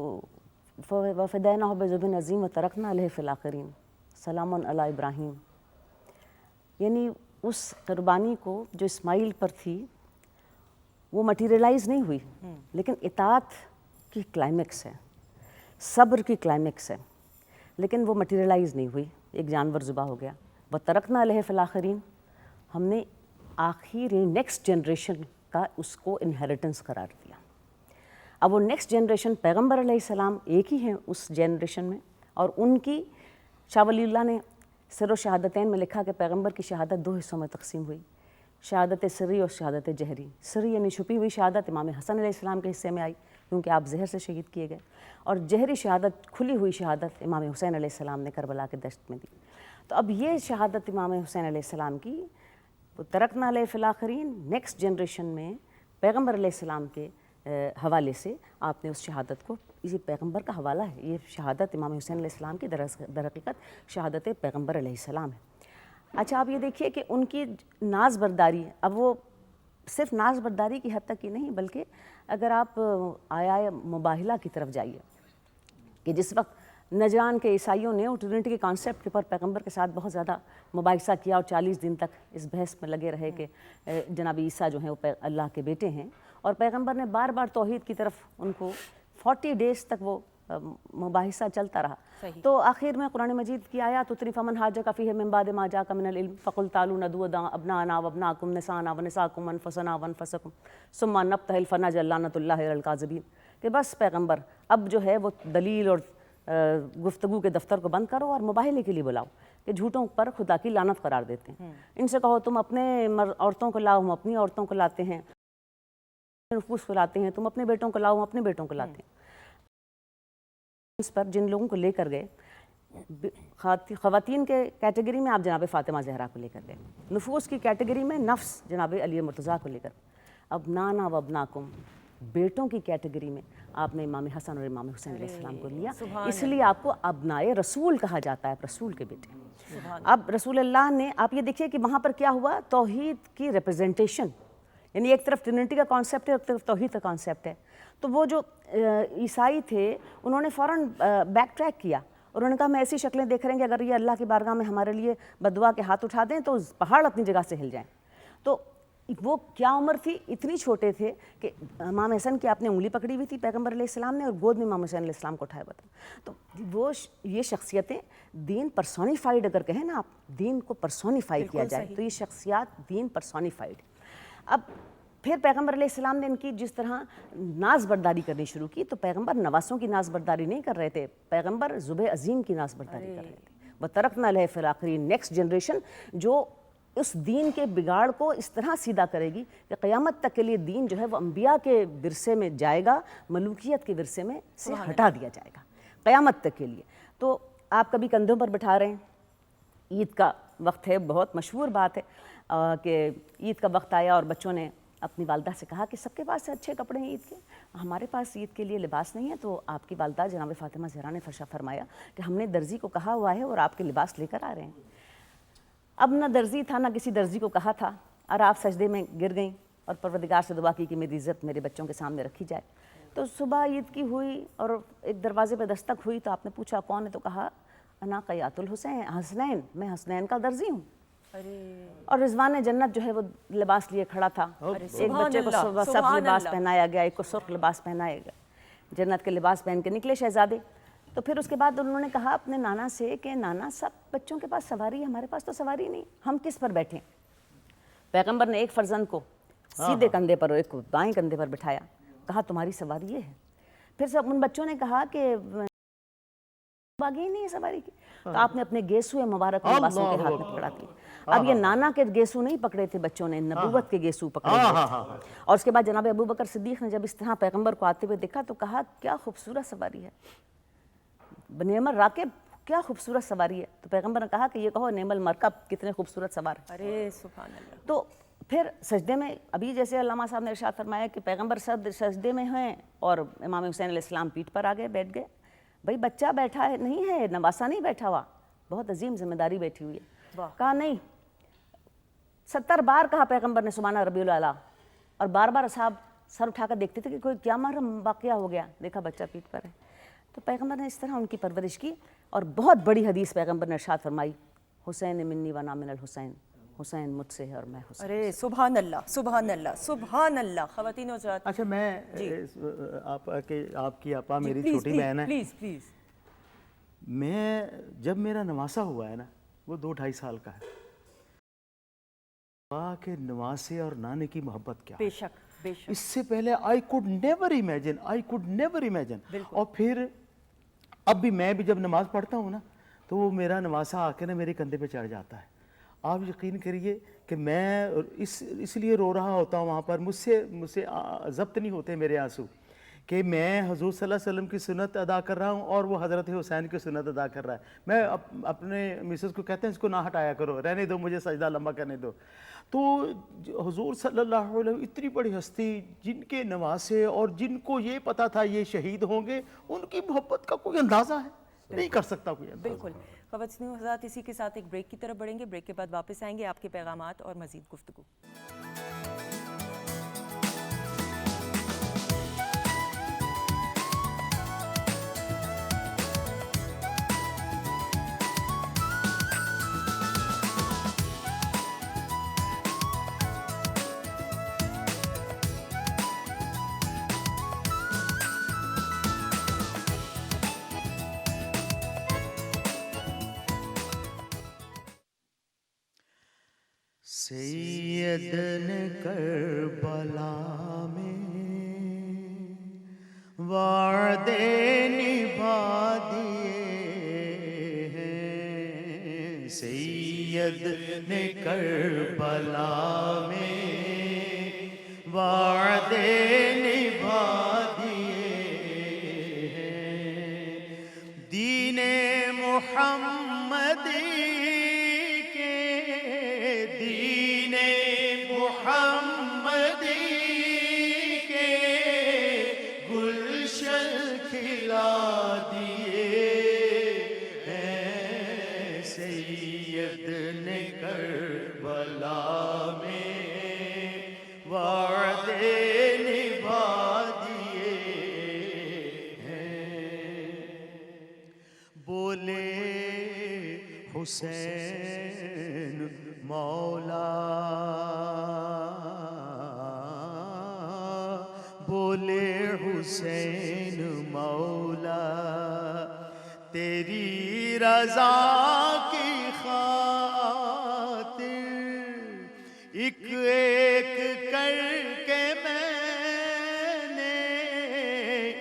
وَفَدَيْنَاهُ بِذِبْحٍ عَظِيمٍ وَتَرَكْنَا عَلَيْهِ فِي الْآخِرِينَ سَلَامٌ عَلَىٰ ابراہیم. یعنی اس قربانی کو جو اسماعیل پر تھی وہ مٹیریلائز نہیں ہوئی، لیکن اطاعت کی کلائمیکس ہے، صبر کی کلائمیکس ہے، لیکن وہ مٹیریلائز نہیں ہوئی. ایک جانور ذبح ہو گیا. وَتَرَكْنَا عَلَيْهِ فِي الْآخِرِينَ، ہم نے آخر نیکسٹ جنریشن کا اس کو انہیریٹنس قرار دیا. اب وہ نیکسٹ جنریشن پیغمبر علیہ السلام ایک ہی ہیں اس جنریشن میں، اور ان کی شاہ ولی اللہ نے سر و شہادتین میں لکھا کہ پیغمبر کی شہادت 2 حصوں میں تقسیم ہوئی، شہادت سری اور شہادت جہری. سری یعنی چھپی ہوئی شہادت امام حسن علیہ السلام کے حصے میں آئی کیونکہ آپ زہر سے شہید کیے گئے، اور جہری شہادت کھلی ہوئی شہادت امام حسین علیہ السلام نے کربلا کے دشت میں دی. تو اب یہ شہادت امام حسین علیہ السلام کی ترکنا علیہ فی الآخرین نیکسٹ جنریشن میں پیغمبر علیہ السلام کے حوالے سے آپ نے اس شہادت کو، اسی پیغمبر کا حوالہ ہے یہ شہادت امام حسین علیہ السلام کی در حقیقت شہادت پیغمبر علیہ السلام ہے. اچھا آپ یہ دیکھیے کہ ان کی ناز برداری، اب وہ صرف ناز برداری کی حد تک ہی نہیں، بلکہ اگر آپ آیا مباہلہ کی طرف جائیے کہ جس وقت نجران کے عیسائیوں نے ٹرینٹی کے کانسیپٹ پر پیغمبر کے ساتھ بہت زیادہ مباحثہ کیا اور 40 دن تک اس بحث میں لگے رہے کہ جناب عیسیٰ جو ہیں وہ اللہ کے بیٹے ہیں، اور پیغمبر نے بار بار توحید کی طرف ان کو 40 ڈیز تک وہ مباحثہ چلتا رہا. تو آخر میں قرآن مجید کی آیات اتری فمن حاجک فیہ من بعد ما جاءک من العلم فقل تعالوا ندعو ابناءنا وابناءکم نساءنا ونساءکم وانفسنا وانفسکم ثم نبتہل فنجعل لعنۃ اللہ علی الکاذبین، کہ بس پیغمبر اب جو ہے وہ دلیل اور گفتگو کے دفتر کو بند کرو اور مباہلے کے لیے بلاؤ کہ جھوٹوں پر خدا کی لعنت قرار دیتے ہیں. ان سے کہو تم اپنے عورتوں کو لاؤ، ہم اپنی عورتوں کو لاتے ہیں، نفوس کو لاتے ہیں، تم اپنے بیٹوں کو لاؤ، ہم اپنے بیٹوں کو لاتے ہیں. اس پر جن لوگوں کو لے کر گئے خواتین کے کیٹیگری میں آپ جناب فاطمہ زہرا کو لے کر گئے, نفوس کی کیٹیگری میں نفس جناب علی مرتضیٰ کو لے کر, ابنانا و ابناکم بیٹوں کی کیٹیگری میں آپ نے امام حسن اور امام حسین علیہ السلام کو لیا, اس لیے آپ کو ابنائے رسول کہا جاتا ہے, رسول کے بیٹے. اب رسول اللہ نے, آپ یہ دیکھیے کہ وہاں پر کیا ہوا, توحید کی ریپرزنٹیشن, یعنی ایک طرف ٹرینٹی کا کانسیپٹ ہے, ایک طرف توحید کا کانسیپٹ ہے. تو وہ جو عیسائی تھے انہوں نے فوراً بیک ٹریک کیا, انہوں نے کہا میں ایسی شکلیں دیکھ رہے ہیں کہ اگر یہ اللہ کی بارگاہ میں ہمارے لیے بددعا کے ہاتھ اٹھا دیں تو پہاڑ اپنی جگہ سے ہل جائیں. تو وہ کیا عمر تھی, اتنی چھوٹے تھے کہ امام حسن کی آپ نے انگلی پکڑی ہوئی تھی پیغمبر علیہ السلام نے, اور گود میں امام حسین علیہ السلام کو اٹھایا ہوا تھا. تو وہ یہ شخصیتیں دین پرسونیفائڈ, اگر کہیں نا آپ, دین کو پرسونیفائی کیا جائے تو یہ شخصیات دین پرسونیفائڈ. اب پھر پیغمبر علیہ السلام نے ان کی جس طرح ناز برداری کرنی شروع کی, تو پیغمبر نواسوں کی ناز برداری نہیں کر رہے تھے, پیغمبر ذبح عظیم کی ناز برداری کر رہے تھے. وَتَرَكْنَا عَلَيْهِ فِي الْآخِرِينَ, نیکسٹ جنریشن جو اس دین کے بگاڑ کو اس طرح سیدھا کرے گی کہ قیامت تک کے لیے دین جو ہے وہ انبیاء کے ورثے میں جائے گا, ملوکیت کے ورثے میں سے ہٹا دیا جائے گا قیامت تک کے لیے. تو آپ کبھی کندھوں پر بٹھا رہے ہیں, عید کا وقت ہے, بہت مشہور بات ہے کہ عید کا وقت آیا اور بچوں نے اپنی والدہ سے کہا کہ سب کے پاس اچھے کپڑے ہیں عید کے, ہمارے پاس عید کے لیے لباس نہیں ہے. تو آپ کی والدہ جناب فاطمہ زہرا نے فرمایا کہ ہم نے درزی کو کہا ہوا ہے اور آپ کے لباس لے کر آ رہے ہیں. اب نہ درزی تھا نہ کسی درزی کو کہا تھا, اور آپ سجدے میں گر گئیں اور پروردگار سے دعا کی کہ میری عزت میرے بچوں کے سامنے رکھی جائے. تو صبح عید کی ہوئی اور ایک دروازے پہ دستک ہوئی, تو آپ نے پوچھا کون ہے, تو کہا انا قیات الحسین, حسنین, میں حسنین کا درزی ہوں. اور رضوان جنت جو ہے وہ لباس لیے کھڑا تھا, ایک بچے کو سبز لباس پہنایا گیا, ایک کو سرخ لباس پہنایا گیا, جنت کے لباس پہن کے نکلے شہزادے. تو پھر اس کے بعد انہوں نے کہا اپنے نانا سے کہ نانا سب بچوں کے پاس سواری ہے, ہمارے پاس تو سواری نہیں, ہم کس پر بیٹھیں. پیغمبر نے ایک فرزند کو سیدھے کندھے پر اور ایک کو بائیں کندھے پر بٹھایا, کہا تمہاری سواری یہ ہے. پھر سب ان بچوں نے کہا کہ باغی ہی نہیں ہے سواری کی, تو آپ نے اپنے گیسو مبارک لباسوں کے ہاتھ میں پکڑا دی. اب یہ نانا کے گیسو نہیں پکڑے تھے بچوں نے, نبوت کے گیسو پکڑے تھے. اور اس کے بعد جناب ابو بکر صدیق نے جب اس طرح پیغمبر کو آتے ہوئے دیکھا تو کہا کیا خوبصورت سواری ہے, نعم الراکب, کیا خوبصورت سواری ہے. تو پیغمبر نے کہا کہ یہ کہو نعم المرکب, کتنے خوبصورت سوار. ارے سبحان اللہ. تو پھر سجدے میں, ابھی جیسے علامہ صاحب نے ارشاد فرمایا کہ پیغمبر سجدے میں ہیں اور امام حسین علیہ السلام پیٹھ پر آگے بیٹھ گئے. بھائی بچہ بیٹھا ہے نہیں ہے, نواسا نہیں بیٹھا ہوا, بہت عظیم ذمہ داری بیٹھی ہوئی ہے. کہا نہیں, 70 بار کہا پیغمبر نے سبحان ربی الاعلیٰ, اور بار بار اصحاب سر اٹھا کر دیکھتے تھے کہ کوئی کیا محرم واقعہ ہو گیا, دیکھا بچہ پیٹھ پر ہے. تو پیغمبر نے اس طرح ان کی پرورش کی. اور بہت بڑی حدیث پیغمبر نے ارشاد فرمائی, حسین منی و انا من الحسین, حسین مجھ سے ہے اور میں حسین. ارے سبحان اللہ, سبحان اللہ, سبحان اللہ. خواتین و حضرات, اچھا میں آپ کی آپا میری چھوٹی بہن ہے, پلیز پلیز. میں جب میرا نواسا ہوا ہے نا, وہ 2-2.5 سال کا ہے, کہ نواسے اور نانے کی محبت کیا ہے. بے شک بے شک. اس سے پہلے I could never imagine. اور پھر اب بھی میں بھی جب نماز پڑھتا ہوں نا, تو وہ میرا نواسا آ کے نا میرے کندھے پہ چڑھ جاتا ہے. آپ یقین کریے کہ میں اس لیے رو رہا ہوتا ہوں وہاں پر, مجھ سے ضبط نہیں ہوتے میرے آنسو, کہ میں حضور صلی اللہ علیہ وسلم کی سنت ادا کر رہا ہوں اور وہ حضرت حسین کی سنت ادا کر رہا ہے. میں اپنے مسز کو کہتے ہیں اس کو نہ ہٹایا کرو, رہنے دو, مجھے سجدہ لمبا کرنے دو. تو حضور صلی اللہ علیہ وسلم اتنی بڑی ہستی, جن کے نواسے اور جن کو یہ پتا تھا یہ شہید ہوں گے, ان کی محبت کا کوئی اندازہ ہے نہیں کر سکتا کوئی اندازہ. بالکل. خواتین و حضرات, اسی کے ساتھ ایک بریک کی طرف بڑھیں گے. بریک کے بعد واپس آئیں گے, آپ کے پیغامات اور مزید گفتگو. سید نے کربلا میں وعدے نبھا دیے ہیں, سید نے کربلا میں وعدے نبھا دیے ہیں, دین محمدی کے دین محمدی کے گلشن کھلا دیے ہیں سید نے کربلا میں وعدے نبھا دیے ہیں بولے حسین مولا بولے حسین مولا تیری رضا کی خاطر ایک ایک کر کے میں نے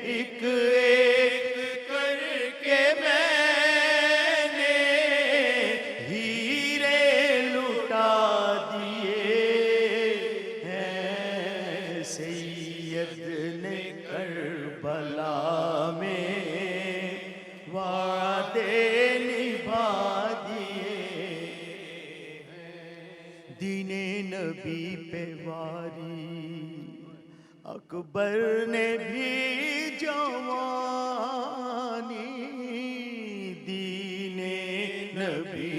ایک ایک کر کے میں نے ہیرے لٹا دیے ہیں سید نے کربلا میں وعدے نبھا دیے دین نبی پہ واری اکبر نے بھی جوانی دین نبی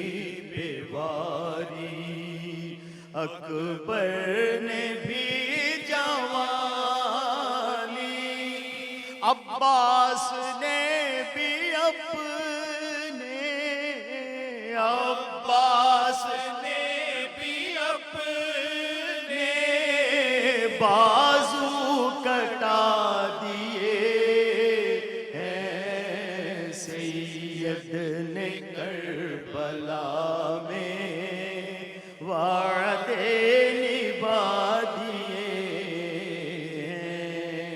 پہ واری اکبر نے بھی جوانی عباس نے بھی اپنے عباس نے بھی اپنے بازو کٹا دیے ہیں سید نے کربلا میں وعدے نبھا دیے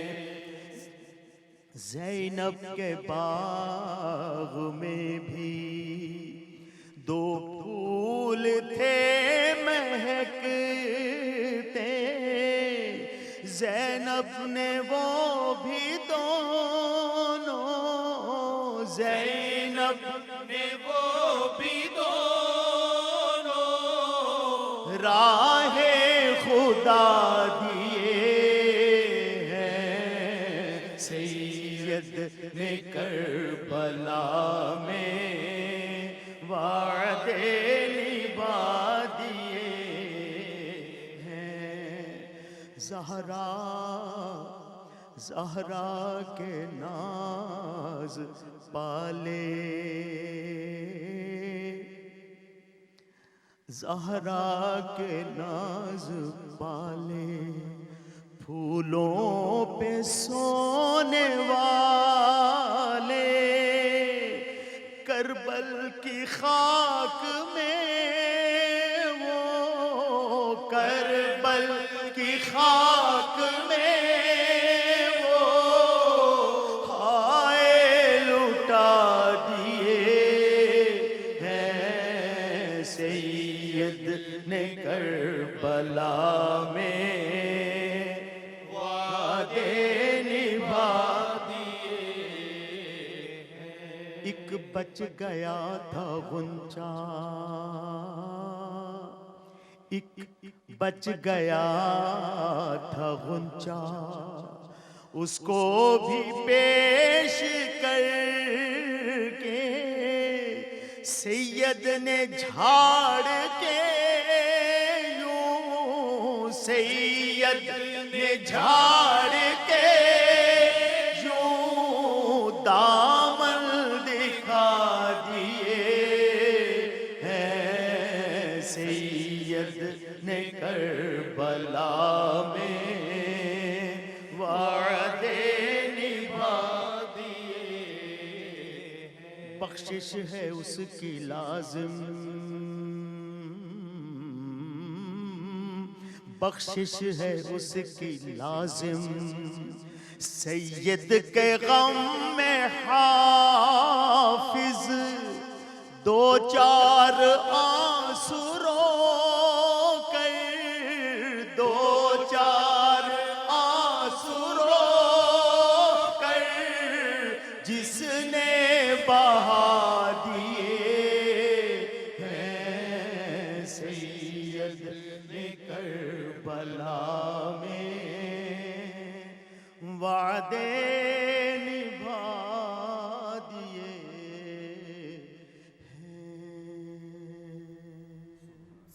ہیں زینب کے باغ میں بھی دو پھول تھے مہکتے زینب نے وہ بھی دونوں زینب نے وہ بھی دونوں راہ خدا دیے ہیں سید نے کربلا میں وعدے نبھا دیے ہیں زہرا کے ناز پالے زہرا کے ناز پالے پھولوں پہ سونے والے کربل کی خاک میں وہ کربل کی خاک میں وہ ہائے لٹا دیے ہیں سید نے کربلا میں وعدے نبھا دیے ایک بچ گیا تھا غنچہ ایک بچ گیا تھا غنچہ اس کو بھی پیش کر کے سید نے جھاڑ کے یوں سید نے جھاڑ کے یوں دامن دکھا دیے ہیں سید نے کربلا میں وعدے نبھا دیے بخشش ہے اس کی لازم بخشش ہے اس کی لازم سید کے غم میں حافظ دو چار آنسو رو کر دو چار آنسو رو کر جس نے بہا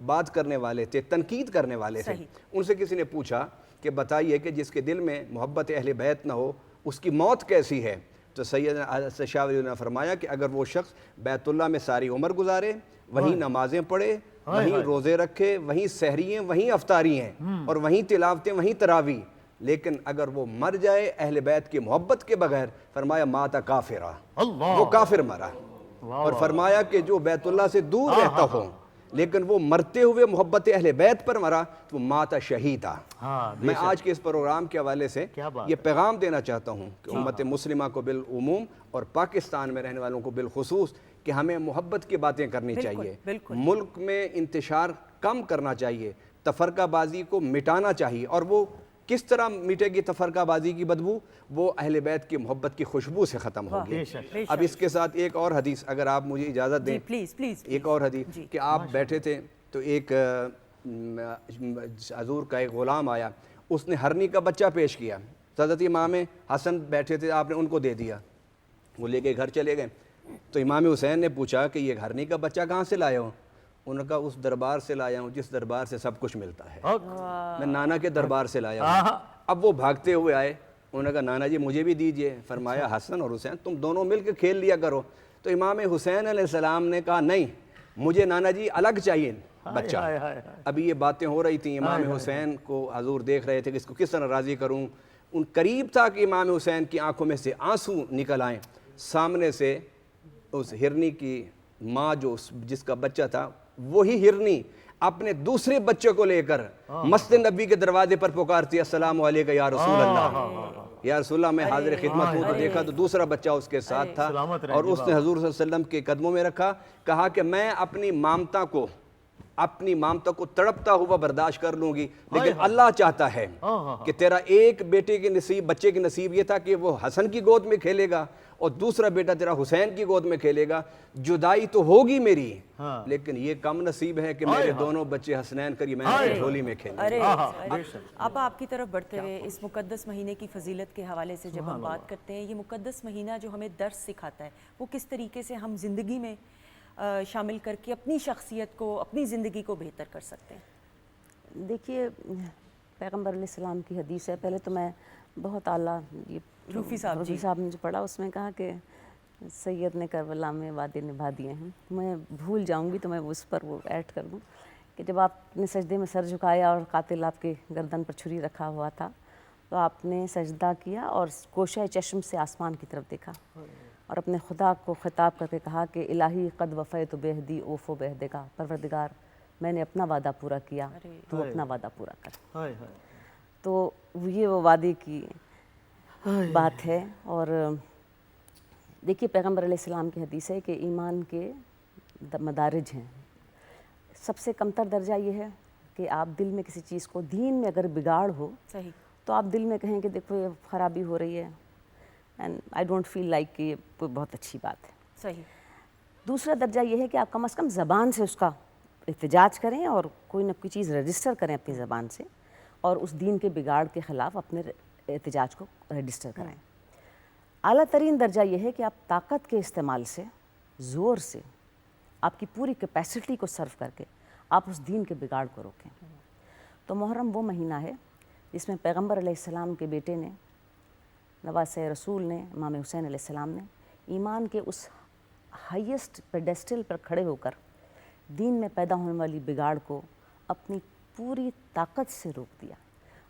بات کرنے والے تھے، تنقید کرنے والے تھے. ان سے کسی نے پوچھا کہ بتائیے کہ جس کے دل میں محبت اہل بیت نہ ہو اس کی موت کیسی ہے؟ تو سیدنا شاہ ولی نے فرمایا کہ اگر وہ شخص بیت اللہ میں ساری عمر گزارے، وہیں نمازیں پڑھے، وہیں روزے رکھے، وہیں سحرییں، وہیں افطاری ہیں اور وہیں تلاوتیں، وہیں تراویح، لیکن اگر وہ مر جائے اہل بیت کی محبت کے بغیر، فرمایا ماتا کافرہ، وہ کافر مرا. اور فرمایا کہ جو بیت اللہ سے دور رہتا ہو لیکن وہ مرتے ہوئے محبت اہل بیت پر مرا تو وہ ماتا شہیدہ. میں آج کے اس پروگرام کے حوالے سے یہ پیغام دینا چاہتا ہوں کہ امت مسلمہ کو بالعموم اور پاکستان میں رہنے والوں کو بالخصوص کہ ہمیں محبت کی باتیں کرنی چاہیے. ملک میں انتشار کم کرنا چاہیے، تفرقہ بازی کو مٹانا چاہیے. اور وہ کس طرح مٹے گی تفرقہ بازی کی بدبو؟ وہ اہل بیت کی محبت کی خوشبو سے ختم ہوگی. اب اس کے ساتھ ایک اور حدیث اگر آپ مجھے اجازت دیں، ایک اور حدیث کہ آپ بیٹھے تھے تو ایک حضور کا ایک غلام آیا، اس نے ہرنی کا بچہ پیش کیا. حضرت امام حسن بیٹھے تھے، آپ نے ان کو دے دیا، وہ لے کے گھر چلے گئے. تو امام حسین نے پوچھا کہ یہ ہرنی کا بچہ کہاں سے لائے ہو؟ انہوں نے کہا اس دربار سے لایا ہوں جس دربار سے سب کچھ ملتا ہے، میں نانا کے دربار سے لایا ہوں. اب وہ بھاگتے ہوئے آئے، انہوں نے کہا نانا جی مجھے بھی دیجئے. فرمایا حسن اور حسین تم دونوں مل کے کھیل لیا کرو. تو امام حسین علیہ السلام نے کہا نہیں، مجھے نانا جی الگ چاہیے بچہ. ابھی یہ باتیں ہو رہی تھیں، امام حسین کو حضور دیکھ رہے تھے کہ اس کو کس طرح راضی کروں. ان قریب تھا کہ امام حسین کی آنکھوں میں سے آنسو نکل آئیں. سامنے سے اس ہرنی کی ماں جو جس کا بچہ تھا، وہی ہرنی اپنے دوسرے بچے کو لے کر مسجد نبی کے دروازے پر پکارتی السلام علیکم یا رسول اللہ، یا رسول اللہ میں حاضر خدمت ہوں. تو دیکھا تو دوسرا بچہ اس کے ساتھ تھا اور اس نے حضور صلی اللہ علیہ وسلم کے قدموں میں رکھا. کہا کہ میں اپنی مامتا کو تڑپتا ہوا برداشت کر لوں گی، لیکن اللہ چاہتا ہے کہ تیرا ایک بیٹے کے نصیب، بچے کے نصیب یہ تھا کہ وہ حسن کی گود میں کھیلے گا اور دوسرا بیٹا تیرا حسین کی گود میں کھیلے گا. جدائی تو ہوگی میری، لیکن یہ کم نصیب ہے کہ میرے دونوں بچے حسنین کر میں جھولی میں کھیلیں. اب آپ کی طرف بڑھتے ہوئے اس مقدس مہینے کی فضیلت کے حوالے سے جب ہم بات کرتے ہیں، یہ مقدس مہینہ جو ہمیں درس سکھاتا ہے وہ کس طریقے سے ہم زندگی میں شامل کر کے اپنی شخصیت کو، اپنی زندگی کو بہتر کر سکتے ہیں؟ دیکھیے پیغمبر علیہ السلام کی حدیث ہے، پہلے تو میں بہت اعلیٰ روفی صاحب نے جو پڑھا اس میں کہا کہ سید نے کربلا میں وعدے نبھا دیے ہیں. میں بھول جاؤں گی تو میں اس پر وہ ایڈ کر دوں کہ جب آپ نے سجدے میں سر جھکایا اور قاتل آپ کے گردن پر چھری رکھا ہوا تھا تو آپ نے سجدہ کیا اور گوشہ چشم سے آسمان کی طرف دیکھا اور اپنے خدا کو خطاب کر کے کہا کہ الہی قد وفیت بہدی اوف و بہدے کا، پروردگار میں نے اپنا وعدہ پورا کیا، تو اپنا وعدہ پورا کر. تو یہ وہ وعدے کی بات ہے. اور دیکھیے پیغمبر علیہ السلام کی حدیث ہے کہ ایمان کے مدارج ہیں. سب سے کمتر درجہ یہ ہے کہ آپ دل میں کسی چیز کو، دین میں اگر بگاڑ ہو تو آپ دل میں کہیں کہ دیکھو یہ خرابی ہو رہی ہے and I don't feel like کہ یہ بہت اچھی بات ہے. دوسرا درجہ یہ ہے کہ آپ کم از کم زبان سے اس کا احتجاج کریں اور کوئی نہ کوئی چیز رجسٹر کریں اپنی زبان سے اور اس دین کے بگاڑ کے خلاف اپنے احتجاج کو رجسٹر کریں. اعلیٰ ترین درجہ یہ ہے کہ آپ طاقت کے استعمال سے، زور سے، آپ کی پوری کیپیسٹی کو صرف کر کے آپ اس دین کے بگاڑ کو روکیں. تو محرم وہ مہینہ ہے جس میں پیغمبر علیہ السلام کے بیٹے نے، نواسہ رسول نے، امام حسین علیہ السلام نے ایمان کے اس ہائیسٹ پیڈیسٹل پر کھڑے ہو کر دین میں پیدا ہونے والی بگاڑ کو اپنی پوری طاقت سے روک دیا.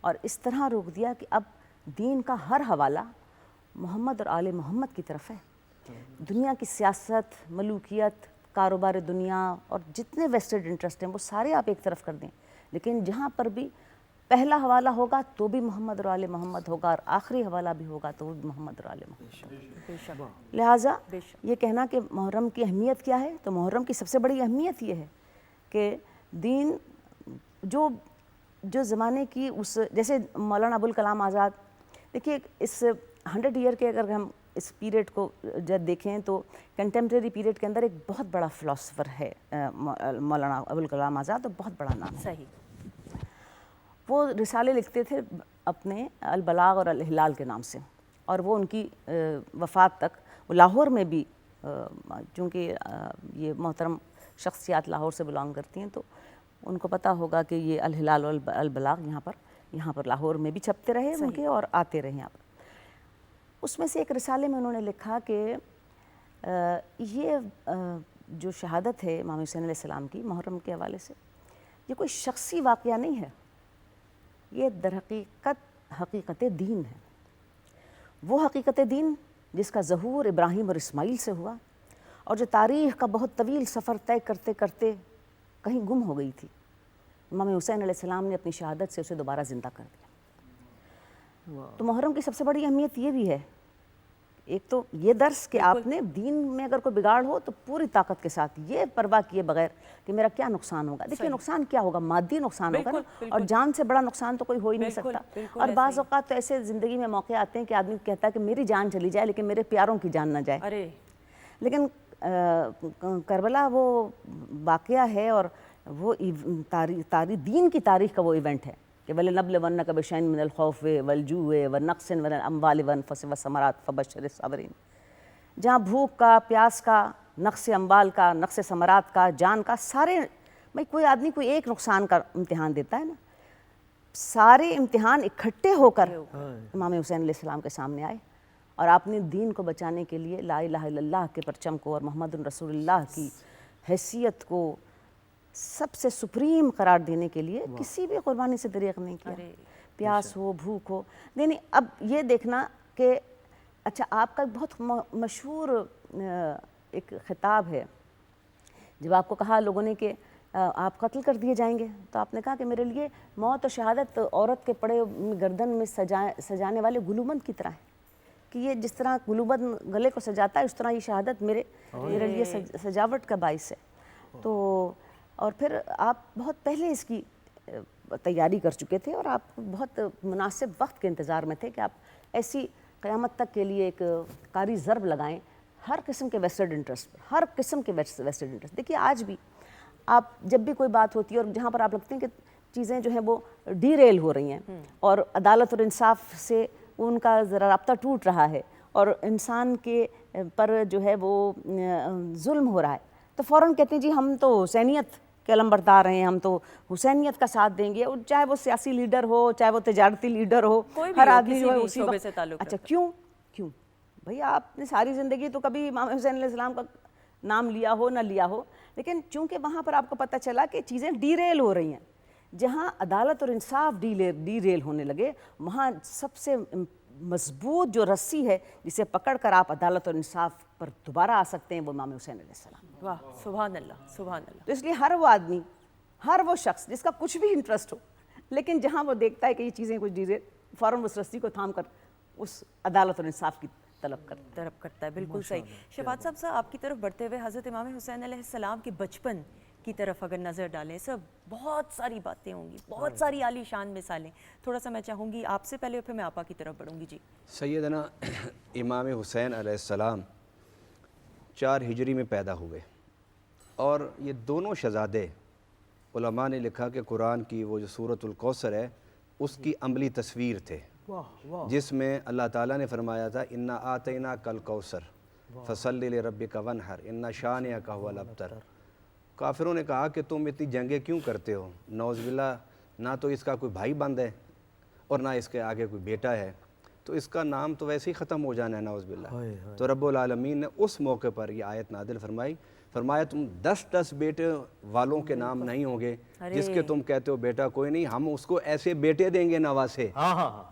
اور اس طرح روک دیا کہ اب دین کا ہر حوالہ محمد اور آل محمد کی طرف ہے. دنیا کی سیاست، ملوکیت، کاروبار دنیا اور جتنے ویسٹڈ انٹرسٹ ہیں وہ سارے آپ ایک طرف کر دیں، لیکن جہاں پر بھی پہلا حوالہ ہوگا تو بھی محمد اور آل محمد ہوگا اور آخری حوالہ بھی ہوگا تو وہ بھی محمد اور آل محمد ہوگا. لہٰذا یہ کہنا کہ محرم کی اہمیت کیا ہے، تو محرم کی سب سے بڑی اہمیت یہ ہے کہ دین جو زمانے کی اس، جیسے مولانا ابوالکلام آزاد، دیکھیے اس 100 ایئر کے اگر ہم اس پیریڈ کو جب دیکھیں تو کنٹمپریری پیریڈ کے اندر ایک بہت بڑا فلاسفر ہے مولانا ابوالکلام آزاد، تو بہت بڑا نام. وہ رسالے لکھتے تھے اپنے البلاغ اور الہلال کے نام سے، اور وہ ان کی وفات تک وہ لاہور میں بھی، چونکہ یہ محترم شخصیات لاہور سے بلانگ کرتی ہیں، تو ان کو پتہ ہوگا کہ یہ الہلال والبلاغ یہاں پر لاہور میں بھی چھپتے رہے ان کے اور آتے رہے یہاں پر. اس میں سے ایک رسالے میں انہوں نے لکھا کہ یہ جو شہادت ہے امام حسین علیہ السلام کی محرم کے حوالے سے، یہ کوئی شخصی واقعہ نہیں ہے، یہ در حقیقت دین ہے. وہ حقیقت دین جس کا ظہور ابراہیم اور اسماعیل سے ہوا اور جو تاریخ کا بہت طویل سفر طے کرتے کرتے کہیں گم ہو گئی تھی. امام حسین علیہ السلام نے اپنی شہادت سے اسے دوبارہ زندہ کر دیا. تو محرم کی سب سے بڑی اہمیت یہ بھی ہے، ایک تو یہ درس کہ آپ نے دین میں اگر کوئی بگاڑ ہو تو پوری طاقت کے ساتھ یہ پرواہ کیے بغیر کہ میرا کیا نقصان ہوگا. دیکھیے نقصان کیا ہوگا، مادی نقصان ہوگا نا، اور جان سے بڑا نقصان تو کوئی ہو ہی نہیں سکتا. اور بعض اوقات تو ایسے زندگی میں موقع آتے ہیں کہ آدمی کہتا ہے کہ میری جان چلی جائے لیکن میرے پیاروں کی جان نہ جائے. لیکن کربلا وہ واقعہ ہے اور وہ دین کی تاریخ کا وہ ایونٹ ہے کہ وَلَنَبْلِوَنَّكَ بِشَيْءٍ مِّنَ الْخَوْفِ وَالْجُوعِ وَنَقْصٍ مِّنَ الْأَمْوَالِ وَالْأَنفُسِ وَالثَّمَرَاتِ فَبَشِّرِ الصَّابِرِينَ. جہاں بھوک کا، پیاس کا، نقص اموال کا، نقص ثمرات کا، جان کا، سارے بھائی کوئی آدمی کوئی ایک نقصان کا امتحان دیتا ہے نا، سارے امتحان اکٹھے ہو کر امام حسین علیہ السلام کے سامنے آئے اور آپ نے دین کو بچانے کے لیے لا الہ الا اللہ کے پرچم کو اور محمد رسول اللہ کی حیثیت کو سب سے سپریم قرار دینے کے لیے کسی بھی قربانی سے دریغ نہیں کیا. پیاس ہو، بھوک ہو. نہیں اب یہ دیکھنا کہ اچھا آپ کا بہت مشہور ایک خطاب ہے، جب آپ کو کہا لوگوں نے کہ آپ قتل کر دیے جائیں گے تو آپ نے کہا کہ میرے لیے موت و شہادت عورت کے پڑے گردن میں سجانے والے گلوبند کی طرح ہے، کہ یہ جس طرح گلوبند گلے کو سجاتا ہے اس طرح یہ شہادت میرے لیے سجاوٹ کا باعث ہے. تو اور پھر آپ بہت پہلے اس کی تیاری کر چکے تھے اور آپ بہت مناسب وقت کے انتظار میں تھے کہ آپ ایسی قیامت تک کے لیے ایک کاری ضرب لگائیں ہر قسم کے ویسٹڈ انٹرسٹ پر، ہر قسم کے ویسٹڈ انٹرسٹ. دیکھیے آج بھی آپ جب بھی کوئی بات ہوتی ہے اور جہاں پر آپ لگتے ہیں کہ چیزیں جو ہیں وہ ڈی ریل ہو رہی ہیں اور عدالت اور انصاف سے ان کا ذرا رابطہ ٹوٹ رہا ہے اور انسان کے پر جو ہے وہ ظلم ہو رہا ہے، تو فوراً کہتے ہیں جی ہم تو حسینیت کے علم بردار ہیں، ہم تو حسینیت کا ساتھ دیں گے، چاہے وہ سیاسی لیڈر ہو، چاہے وہ تجارتی لیڈر ہو، ہر آدمی جو ہے اسی وقت. اچھا کیوں بھئی آپ نے ساری زندگی تو کبھی امام حسین علیہ السلام کا نام لیا ہو نہ لیا ہو، لیکن چونکہ وہاں پر آپ کو پتہ چلا کہ چیزیں ڈی ریل ہو رہی ہیں، جہاں عدالت اور انصاف ڈی ریل ہونے لگے، وہاں سب سے مضبوط جو رسی ہے جسے پکڑ کر آپ عدالت اور انصاف پر دوبارہ آ سکتے ہیں وہ امام حسین علیہ السلام. واہ سبحان اللہ سبحان اللہ. تو اس لیے ہر وہ آدمی، ہر وہ شخص جس کا کچھ بھی انٹرسٹ ہو لیکن جہاں وہ دیکھتا ہے کہ یہ چیزیں کچھ ڈیزے، فوراً اس رسی کو تھام کر اس عدالت اور انصاف کی طلب کرتا ہے. بالکل صحیح. شفاعت صاحب آپ کی طرف بڑھتے ہوئے حضرت امام حسین علیہ السلام کے بچپن کی طرف اگر نظر ڈالیں، سب بہت ساری باتیں ہوں گی، بہت ساری عالی شان مثالیں. تھوڑا سا میں چاہوں گی آپ سے پہلے پھر میں آپا کی طرف بڑھوں گی. جی سیدنا امام حسین علیہ السلام 4 ہجری میں پیدا ہوئے اور یہ دونوں شہزادے، علماء نے لکھا کہ قرآن کی وہ جو سورۃ الکوثر ہے اس کی عملی تصویر تھے، جس میں اللہ تعالیٰ نے فرمایا تھا انا آتیناک الکوثر فصلی لربک وانحر ان شانئک ھو الابتر. کافروں نے کہا کہ تم اتنی جنگیں کیوں کرتے ہو، نعوذ باللہ نہ تو اس کا کوئی بھائی بند ہے اور نہ اس کے آگے کوئی بیٹا ہے، تو اس کا نام تو ویسے ہی ختم ہو جانا ہے نعوذ باللہ. تو رب العالمین نے اس موقع پر یہ آیت نازل فرمایا تم 10 بیٹے والوں کے نام نہیں ہوں گے جس کے تم کہتے ہو بیٹا کوئی نہیں، ہم اس کو ایسے بیٹے دیں گے نواسے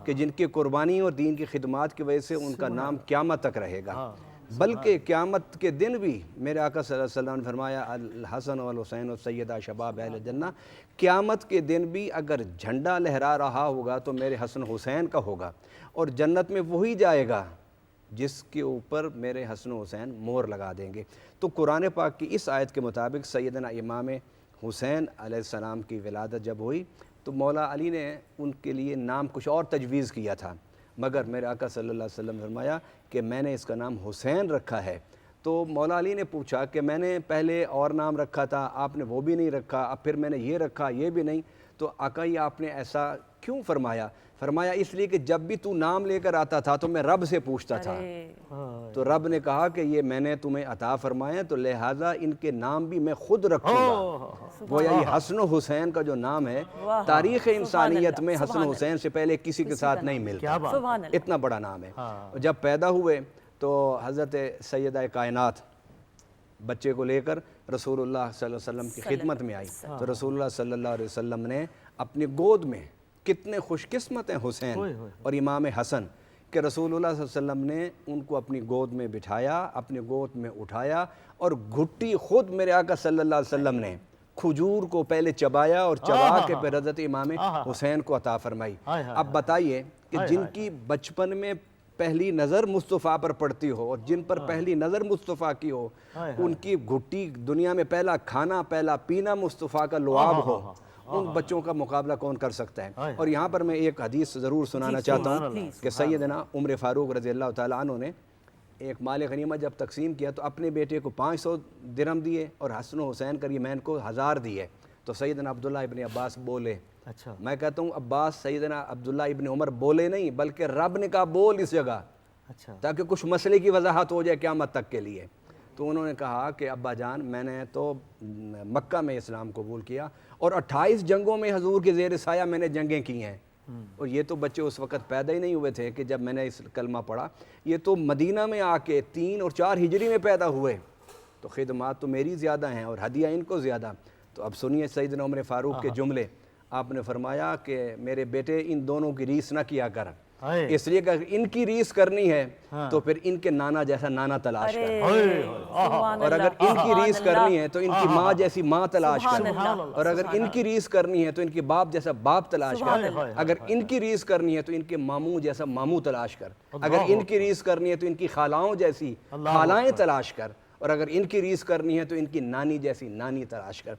کہ جن کی قربانی اور دین کی خدمات کی وجہ سے ان کا نام قیامت تک رہے گا. بلکہ قیامت کے دن بھی میرے آقا صلی اللہ علیہ وسلم نے فرمایا الحسن والحسین والسیدہ شباب اہل جنہ، قیامت کے دن بھی اگر جھنڈا لہرا رہا ہوگا تو میرے حسن حسین کا ہوگا اور جنت میں وہی جائے گا جس کے اوپر میرے حسن حسین مہر لگا دیں گے. تو قرآن پاک کی اس آیت کے مطابق سیدنا امام حسین علیہ السلام کی ولادت جب ہوئی تو مولا علی نے ان کے لیے نام کچھ اور تجویز کیا تھا، مگر میرے آقا صلی اللہ علیہ وسلم نے فرمایا کہ میں نے اس کا نام حسین رکھا ہے. تو مولا علی نے پوچھا کہ میں نے پہلے اور نام رکھا تھا، آپ نے وہ بھی نہیں رکھا، اب پھر میں نے یہ رکھا یہ بھی نہیں، تو آقا یہ آپ نے ایسا کیوں فرمایا؟ فرمایا اس لیے کہ جب بھی تو نام لے کر آتا تھا تو میں رب سے پوچھتا تھا تو رب نے کہا کہ یہ میں نے تمہیں عطا فرمایا تو لہٰذا ان کے نام بھی میں خود رکھوں گا. گویا یہ حسن و حسین کا جو نام ہے تاریخ انسانیت میں حسن و حسین سے پہلے کسی کے ساتھ نہیں ملتا. سبحان اللہ. اتنا بڑا نام ہے. جب پیدا ہوئے تو حضرت سیدہ کائنات بچے کو لے کر رسول اللہ صلی اللہ علیہ وسلم کی خدمت میں آئی تو رسول اللہ صلی اللہ علیہ وسلم نے اپنی گود میں، کتنے خوش قسمت ہیں حسین اور امام حسن کہ رسول اللہ صلی اللہ علیہ وسلم نے ان کو اپنی گود میں بٹھایا، اپنی گود میں اٹھایا اور گھٹی خود میرے آقا صلی اللہ علیہ وسلم نے کھجور کو پہلے چبایا اور چبا کے پھر حضرت امام حسین کو عطا فرمائی. اب بتائیے کہ جن کی بچپن میں پہلی نظر مصطفیٰ پر پڑتی ہو اور جن پر پہلی نظر مصطفیٰ کی ہو، ان کی گھٹی دنیا میں پہلا کھانا پہلا پینا مصطفیٰ کا لعاب ہو، ان بچوں کا مقابلہ کون کر سکتا ہے؟ اور یہاں پر میں ایک حدیث ضرور سنانا چاہتا ہوں کہ سیدنا عمر فاروق رضی اللہ تعالیٰ عنہ نے ایک مال غنیمت جب تقسیم کیا تو اپنے بیٹے کو 500 درہم دیے اور حسن و حسین کریمین کو 1000 دیے. تو سیدنا عبداللہ ابن عباس بولے. اچھا میں کہتا ہوں عباس سیدنا عبداللہ ابن عمر بولے نہیں بلکہ رب نے کہا بول اس جگہ اچھا تاکہ کچھ مسئلے کی وضاحت ہو جائے قیامت تک کے لیے. تو انہوں نے کہا کہ ابا جان میں نے تو مکہ میں اسلام قبول کیا اور 28 جنگوں میں حضور کے زیر سایہ میں نے جنگیں کی ہیں اور یہ تو بچے اس وقت پیدا ہی نہیں ہوئے تھے کہ جب میں نے اس کلمہ پڑھا، یہ تو مدینہ میں آ کے 3 اور 4 ہجری میں پیدا ہوئے، تو خدمات تو میری زیادہ ہیں اور ہدیہ ان کو زیادہ. تو اب سنیے سیدنا عمر فاروق کے جملے. آپ نے فرمایا کہ میرے بیٹے ان دونوں کی ریس نہ کیا کر، اس لیے کہ اگر ان کی ریس کرنی ہے تو پھر ان کے نانا جیسا نانا تلاش کر، اور اگر ان کی ریس کرنی ہے تو ان کی ماں جیسی ماں تلاش کر، اور اگر ان کی ریس کرنی ہے تو ان کے باپ جیسا باپ تلاش کر، اگر ان کی ریس کرنی ہے تو ان کے ماموں جیسا ماموں تلاش کر، اگر ان کی ریس کرنی ہے تو ان کی خالاؤں جیسی خالائیں تلاش کر، اور اگر ان کی ریس کرنی ہے تو ان کی نانی جیسی نانی تلاش کر.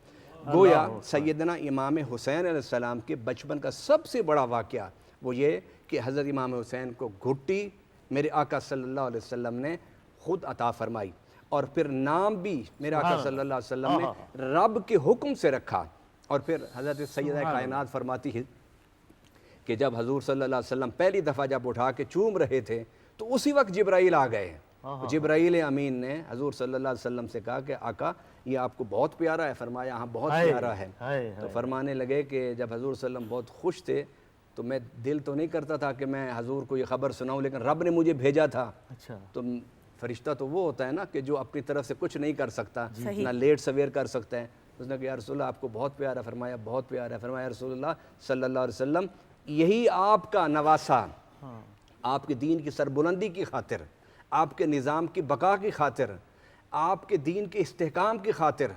گویا سیدنا امام حسین علیہ السلام کے بچپن کا سب سے بڑا واقعہ وہ یہ کہ حضرت امام حسین کو گھٹی میرے آقا صلی اللہ علیہ وسلم نے خود عطا فرمائی اور پھر نام بھی میرے آقا صلی اللہ علیہ وسلم نے رب کے حکم سے رکھا. اور پھر حضرت سیدہ کائنات فرماتی ہے کہ جب حضور صلی اللہ علیہ وسلم پہلی دفعہ جب اٹھا کے چوم رہے تھے تو اسی وقت جبرائیل آ گئے. جبرائیل امین نے حضور صلی اللہ علیہ وسلم سے کہا کہ آقا یہ آپ کو بہت پیارا ہے. فرمایا ہاں بہت پیارا ہے. تو فرمانے لگے کہ جب حضور صلی اللہ علیہ وسلم بہت خوش تھے تو میں دل تو نہیں کرتا تھا کہ میں حضور کو یہ خبر سناؤں، لیکن رب نے مجھے بھیجا تھا. تو فرشتہ تو وہ ہوتا ہے نا کہ جو اپنی طرف سے کچھ نہیں کر سکتا، نہ لیٹ سویر کر سکتا ہے. اس نے کہا یا رسول اللہ آپ کو بہت پیارا. فرمایا بہت پیارا ہے. فرمایا رسول اللہ صلی اللہ علیہ وسلم یہی آپ کا نواسہ آپ کے دین کی سربلندی کی خاطر، آپ کے نظام کی بقا کی خاطر، آپ کے دین کے استحکام کی خاطر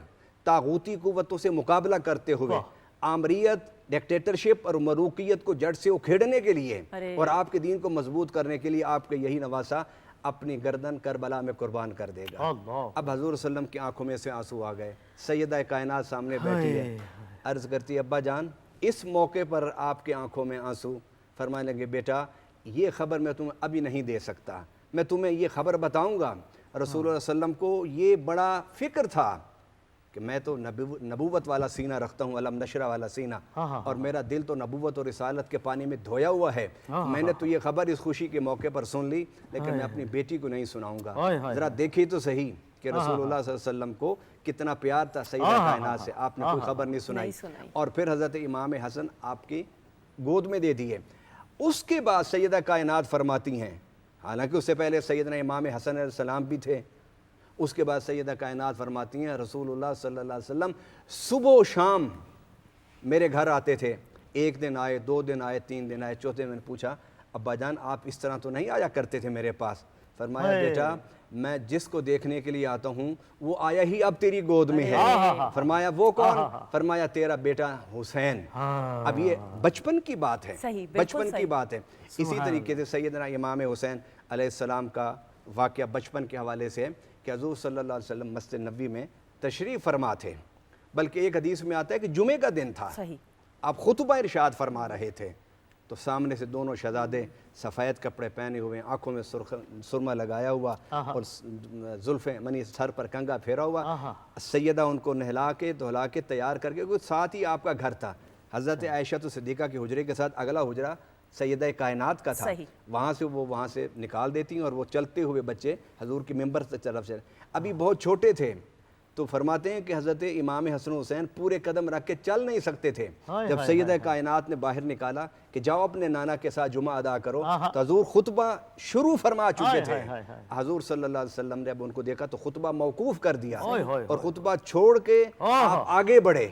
طاغوتی قوتوں سے مقابلہ کرتے ہوئے آمریت، ڈکٹیٹرشپ اور مروکیت کو جڑ سے اکھیڑنے کے لیے اور آپ کے دین کو مضبوط کرنے کے لیے آپ کے یہی نواسہ اپنی گردن کربلا میں قربان کر دے گا. اب حضور صلی اللہ علیہ وسلم کی آنکھوں میں سے آنسو آ گئے. سیدہ کائنات سامنے بیٹھی ہے، عرض کرتی ہے ابا جان اس موقع پر آپ کے آنکھوں میں آنسو. فرمانے لگے بیٹا یہ خبر میں تمہیں ابھی نہیں دے سکتا، میں تمہیں یہ خبر بتاؤں گا. رسول اللہ علیہ وسلم کو یہ بڑا فکر تھا کہ میں تو نبوت والا سینہ رکھتا ہوں، علم نشرہ والا سینہ، اور میرا دل تو نبوت اور رسالت کے پانی میں دھویا ہوا ہے. میں نے تو یہ خبر اس خوشی کے موقع پر سن لی، لیکن میں اپنی بیٹی کو نہیں سناؤں گا. ذرا دیکھی تو صحیح کہ رسول اللہ صلی اللہ علیہ وسلم کو کتنا پیار تھا سیدہ کائنات سے. آپ نے کوئی خبر نہیں سنائی اور پھر حضرت امام حسن آپ کی گود میں دے دیے. اس کے بعد سیدہ کائنات فرماتی ہیں، حالانکہ اس سے پہلے سیدنا امام حسن علیہ السلام بھی تھے، اس کے بعد سیدہ کائنات فرماتی ہیں رسول اللہ صلی اللہ علیہ وسلم صبح و شام میرے گھر آتے تھے. 1 دن آئے، 2 دن آئے، 3 دن آئے، چوتھے میں نے پوچھا ابا جان آپ اس طرح تو نہیں آیا کرتے تھے میرے پاس. فرمایا بیٹا میں جس کو دیکھنے کے لیے آتا ہوں وہ آیا ہی اب تیری گود میں ہے. فرمایا وہ کون؟ فرمایا تیرا بیٹا حسین. اب یہ بچپن کی بات ہے، بچپن کی بات ہے. اسی طریقے سے سیدنا امام حسین علیہ السلام کا واقعہ بچپن کے حوالے سے کہ حضور صلی اللہ علیہ وسلم مسجد نبوی میں تشریف فرما تھے، بلکہ ایک حدیث میں آتا ہے کہ جمعے کا دن تھا، آپ خطبہ ارشاد فرما رہے تھے تو سامنے سے دونوں شہزادے سفید کپڑے پہنے ہوئے، آنکھوں میں سرما لگایا ہوا اور زلفیں منی سر پر کنگا پھیرا ہوا، سیدہ ان کو نہلا کے دھلا کے تیار کر کے، ساتھ ہی آپ کا گھر تھا. حضرت عائشہ صدیقہ کے حجرے کے ساتھ اگلا حجرا سیدہ کائنات کا تھا، صحیح۔ وہاں سے وہ وہاں سے نکال دیتی ہیں اور وہ چلتے ہوئے بچے حضور کی ممبر سے طرف سے، ابھی بہت چھوٹے تھے تو فرماتے ہیں کہ حضرت امام حسن حسین پورے قدم رکھ کے چل نہیں سکتے تھے، جب سیدہ کائنات نے باہر نکالا کہ جاؤ اپنے نانا کے ساتھ جمعہ ادا کرو، تو حضور خطبہ شروع فرما چکے تھے۔ حضور صلی اللہ علیہ وسلم نے اب ان کو دیکھا تو خطبہ موقوف کر دیا اور خطبہ چھوڑ کے آپ آگے بڑھے،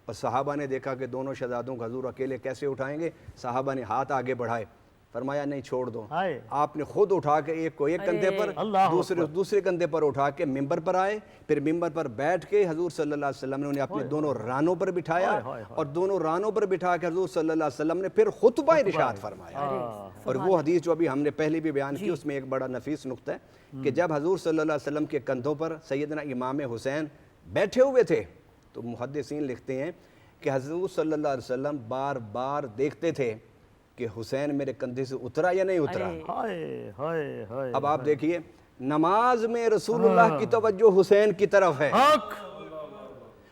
اور صحابہ نے دیکھا کہ دونوں شہزادوں کو حضور اکیلے کیسے اٹھائیں گے، صحابہ نے ہاتھ آگے بڑھائے، فرمایا نہیں چھوڑ دو، آپ نے خود اٹھا کے ایک کو ایک کندھے پر دوسرے کندھے پر اٹھا کے ممبر پر آئے، پھر ممبر پر بیٹھ کے حضور صلی اللہ علیہ وسلم نے انہیں اپنے دونوں رانوں پر بٹھایا اور دونوں رانوں پر بٹھا کے حضور صلی اللہ علیہ وسلم نے پھر خطبہ ارشاد فرمایا۔ اور وہ حدیث جو ابھی ہم نے پہلے بھی بیان کی، اس میں ایک بڑا نفیس نقطہ ہے کہ جب حضور صلی اللہ علیہ وسلم کے کندھوں پر سیدنا امام حسین بیٹھے ہوئے تھے تو محدثین لکھتے ہیں کہ حضور صلی اللہ علیہ وسلم بار بار دیکھتے تھے کہ حسین میرے کندھے سے اترا یا نہیں اترا۔ اب آپ دیکھیے نماز میں رسول اللہ کی توجہ حسین کی طرف ہے،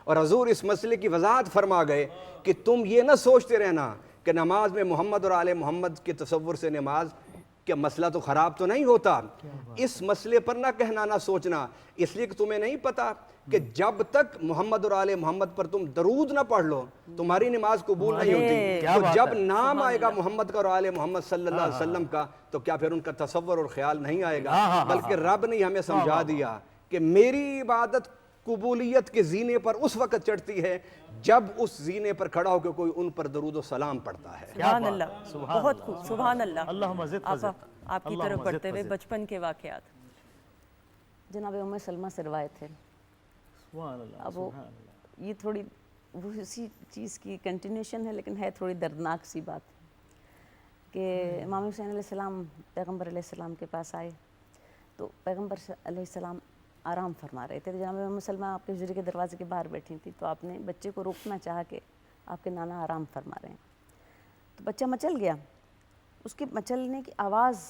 اور حضور اس مسئلے کی وضاحت فرما گئے کہ تم یہ نہ سوچتے رہنا کہ نماز میں محمد اور آل محمد کے تصور سے نماز کہ مسئلہ تو خراب تو نہیں ہوتا، اس مسئلے پر نہ کہنا نہ سوچنا، اس لیے کہ تمہیں نہیں پتا کہ جب تک محمد اور آل محمد پر تم درود نہ پڑھ لو تمہاری نماز قبول نہیں ہوتی، تو جب نام آئے گا محمد کا اور آل محمد صلی اللہ علیہ وسلم کا تو کیا پھر ان کا تصور اور خیال نہیں آئے گا، بلکہ رب نے ہمیں سمجھا دیا کہ میری عبادت قبولیت کے زینے پر اس وقت چڑھتی ہے جب اس زینے پر کھڑا ہو کے کوئی ان پر درود و سلام پڑھتا ہے۔ سبحان اللہ، بہت خوب، سبحان اللہ۔ آپ کی طرف بڑھتے ہوئے بچپن کے واقعات۔ جناب ام سلمہ سے روایت ہے، اب وہ یہ تھوڑی وہ اسی چیز کی کنٹینیوشن ہے لیکن ہے تھوڑی دردناک سی بات کہ امام حسین علیہ السلام پیغمبر علیہ السلام کے پاس آئے تو پیغمبر علیہ السلام آرام فرما رہے تھے، تو جناب ام سلمہ آپ کے حجرے کے دروازے کے باہر بیٹھی تھیں، تو آپ نے بچے کو روکنا چاہا کہ آپ کے نانا آرام فرما رہے ہیں، تو بچہ مچل گیا، اس کے مچلنے کی آواز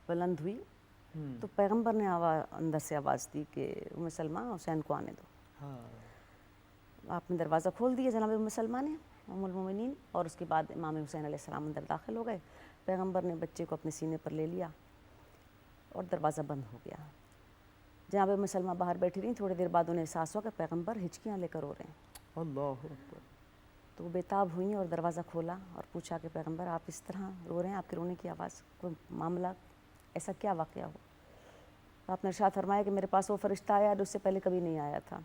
بلند ہوئی تو پیغمبر نے اندر سے آواز دی کہ ام سلمہ حسین کو آنے دو۔ آپ نے دروازہ کھول دیا جناب ام سلمہ نے، ام المومنین، اور اس کے بعد امام حسین علیہ السلام اندر داخل ہو گئے، پیغمبر نے بچے کو اپنے سینے پر لے لیا اور دروازہ بند ہو گیا۔ جناب ام سلمہ باہر بیٹھی رہیں، تھوڑی دیر بعد انہیں احساس ہوا کہ پیغمبر ہچکیاں لے کر رو رہے ہیں، اللہ اکبر۔ تو وہ بےتاب ہوئیں اور دروازہ کھولا اور پوچھا کہ پیغمبر آپ اس طرح رو رہے ہیں، آپ کے رونے کی آواز، کوئی معاملہ، ایسا کیا واقعہ ہو؟ آپ نے ارشاد فرمایا کہ میرے پاس وہ فرشتہ آیا جو اس سے پہلے کبھی نہیں آیا تھا،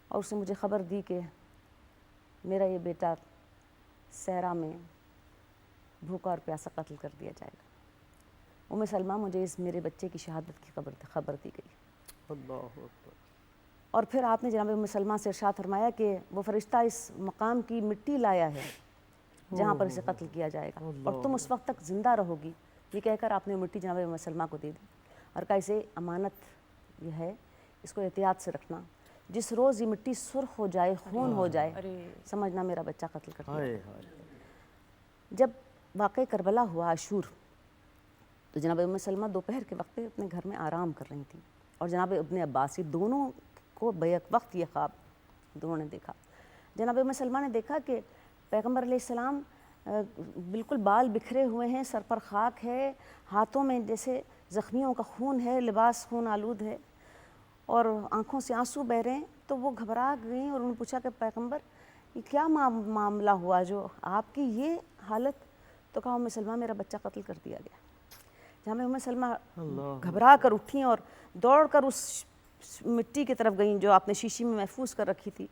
اور اس نے مجھے خبر دی کہ میرا یہ بیٹا صحرا میں بھوکا اور پیاسا قتل کر دیا جائے گا۔ ام سلمہ مجھے اس میرے بچے کی شہادت کی خبر دی گئی۔ اللہ اکبر۔ اور پھر آپ نے جناب ام سلمہ سے ارشاد فرمایا کہ وہ فرشتہ اس مقام کی مٹی لایا ہے جہاں پر اسے قتل کیا جائے گا، اور تم اس وقت تک زندہ رہو گی، یہ کہہ کر آپ نے مٹی جناب ام سلمہ کو دے دی اور کہا اسے امانت یہ ہے، اس کو احتیاط سے رکھنا، جس روز یہ مٹی سرخ ہو جائے، خون ہو جائے، سمجھنا میرا بچہ قتل کر دیا۔ جب واقع کربلا ہوا عاشور، تو جناب ام سلمہ دوپہر کے وقت اپنے گھر میں آرام کر رہی تھیں، اور جناب ابن عباس، یہ دونوں کو بیک وقت یہ خواب دونوں نے دیکھا۔ جناب ام سلمہ نے دیکھا کہ پیغمبر علیہ السلام بالکل بال بکھرے ہوئے ہیں، سر پر خاک ہے، ہاتھوں میں جیسے زخمیوں کا خون ہے، لباس خون آلود ہے، اور آنکھوں سے آنسو بہہ رہے ہیں، تو وہ گھبرا گئیں اور انہوں نے پوچھا کہ پیغمبر یہ کیا معاملہ ہوا جو آپ کی یہ حالت؟ تو کہا ام سلمہ میرا بچہ قتل کر دیا گیا۔ جہاں ام سلمہ گھبرا کر اٹھیں اور دوڑ کر اس مٹی کی طرف گئیں جو آپ نے شیشی میں محفوظ کر رکھی تھی،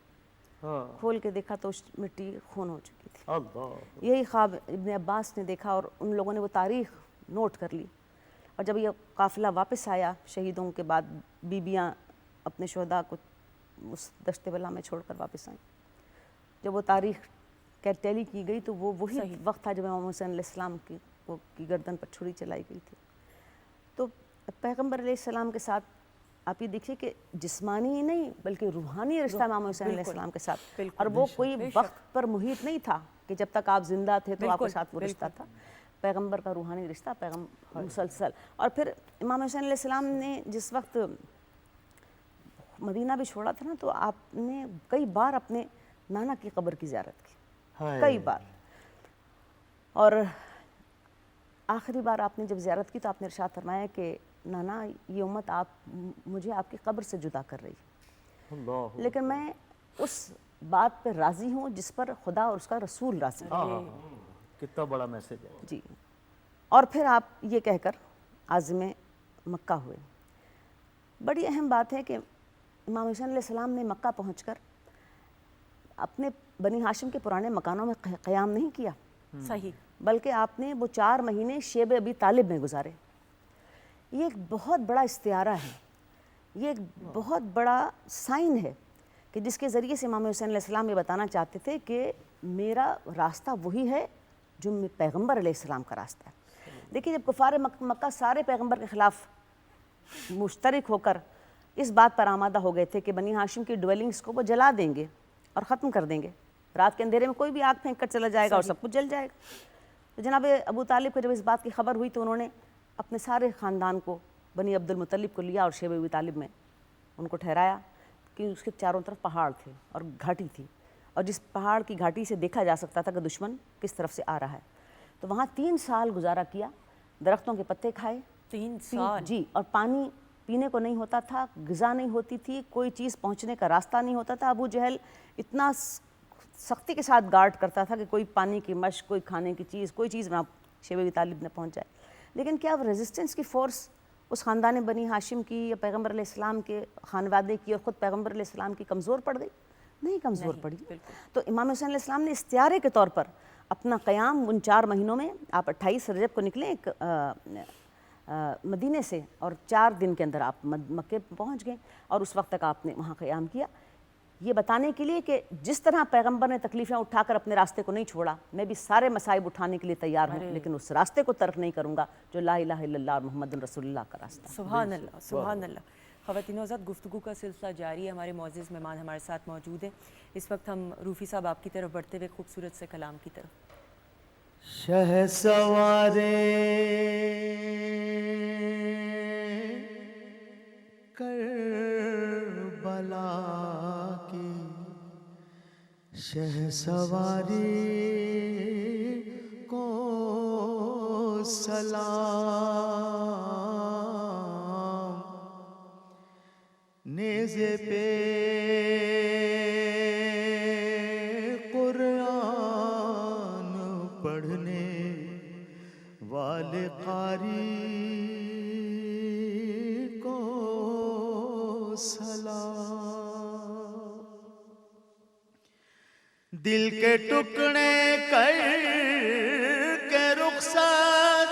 کھول کے دیکھا تو مٹی خون ہو چکی تھی۔ یہی خواب ابن عباس نے دیکھا اور ان لوگوں نے وہ تاریخ نوٹ کر لی، اور جب یہ قافلہ واپس آیا شہیدوں کے بعد، بیبیاں اپنے شہداء کو اس دشت بلا میں چھوڑ کر واپس آئیں، جب وہ تاریخ ٹیلی کی گئی تو وہ وہی وقت تھا جب امام حسین علیہ السلام کی گردن پر چھری چلائی گئی تھی۔ تو پیغمبر علیہ السلام کے ساتھ آپ یہ دیکھیے کہ جسمانی نہیں بلکہ روحانی رشتہ امام حسین علیہ السلام کے ساتھ، اور وہ کوئی وقت پر محیط نہیں تھا کہ جب تک آپ زندہ تھے تو آپ کے ساتھ وہ رشتہ تھا، پیغمبر کا روحانی رشتہ پیغمبر مسلسل۔ اور پھر امام حسین علیہ السلام نے جس وقت مدینہ بھی چھوڑا تھا نا، تو آپ نے کئی بار اپنے نانا کی قبر کی زیارت کی، کئی بار، اور آخری بار آپ نے جب زیارت کی تو آپ نے ارشاد فرمایا کہ نانا یہ امت مجھے آپ کی قبر سے جدا کر رہی ہے، اللہ لیکن میں اس بات پہ راضی ہوں جس پر خدا اور اس کا رسول راضی ہے۔ کتنا بڑا میسج ہے۔ جی، اور پھر آپ یہ کہہ کر عازم مکہ ہوئے۔ بڑی اہم بات ہے کہ امام حسین علیہ السلام نے مکہ پہنچ کر اپنے بنی ہاشم کے پرانے مکانوں میں قیام نہیں کیا، صحیح، بلکہ آپ نے وہ 4 مہینے شیب ابی طالب میں گزارے۔ یہ ایک بہت بڑا استعارہ ہے، یہ ایک بہت بڑا سائن ہے کہ جس کے ذریعے سے امام حسین علیہ السلام یہ بتانا چاہتے تھے کہ میرا راستہ وہی ہے جو پیغمبر علیہ السلام کا راستہ ہے۔ دیکھیے، جب کفار مکہ سارے پیغمبر کے خلاف مشترک ہو کر اس بات پر آمادہ ہو گئے تھے کہ بنی ہاشم کی ڈویلنگز کو وہ جلا دیں گے اور ختم کر دیں گے، رات کے اندھیرے میں کوئی بھی آگ پھینک کر چلا جائے گا اور سب کچھ جل جائے گا، تو جناب ابو طالب کو جب اس بات کی خبر ہوئی تو انہوں نے اپنے سارے خاندان کو، بنی عبد المطلب کو لیا اور شیب ابی طالب میں ان کو ٹھہرایا کہ اس کے چاروں طرف پہاڑ تھے اور گھاٹی تھی، اور جس پہاڑ کی گھاٹی سے دیکھا جا سکتا تھا کہ دشمن کس طرف سے آ رہا ہے۔ تو وہاں 3 سال گزارا کیا، درختوں کے پتے کھائے، 3 سال، جی، اور پانی پینے کو نہیں ہوتا تھا، غذا نہیں ہوتی تھی، کوئی چیز پہنچنے کا راستہ نہیں ہوتا تھا۔ ابو جہل اتنا سختی کے ساتھ گارڈ کرتا تھا کہ کوئی پانی کی مشق، کوئی کھانے کی چیز، کوئی چیز وہاں شیب ابی طالب نہ پہنچ جائے۔ لیکن کیا وہ ریزسٹنس کی فورس اس خاندان بنی ہاشم کی یا پیغمبر علیہ السلام کے خانوادے کی اور خود پیغمبر علیہ السلام کی کمزور پڑ گئی؟ نہیں کمزور پڑی۔ تو امام حسین علیہ السلام نے استعارے کے طور پر اپنا قیام ان 4 مہینوں میں، آپ 28 رجب کو نکلیں ایک مدینے سے، اور 4 دن کے اندر آپ مکے پہنچ گئے، اور اس وقت تک آپ نے وہاں قیام کیا، یہ بتانے کے لیے کہ جس طرح پیغمبر نے تکلیفیں اٹھا کر اپنے راستے کو نہیں چھوڑا، میں بھی سارے مصائب اٹھانے کے لیے تیار ہوں، لیکن اس راستے کو ترک نہیں کروں گا جو لا الہ الا اللہ اور محمد رسول اللہ کا راستہ ہے۔ سبحان اللہ، سبحان اللہ۔ خواتین و حضرات، گفتگو کا سلسلہ جاری ہے، ہمارے معزز مہمان ہمارے ساتھ موجود ہیں۔ اس وقت ہم روفی صاحب آپ کی طرف بڑھتے ہوئے خوبصورت سے کلام کی طرف۔ شہ سوارے کربلا کی، شہ سواری کو سلام، نیزے پہ قرآن پڑھنے والے قاری کو سلام، دل کے ٹکڑے کر کے رخصت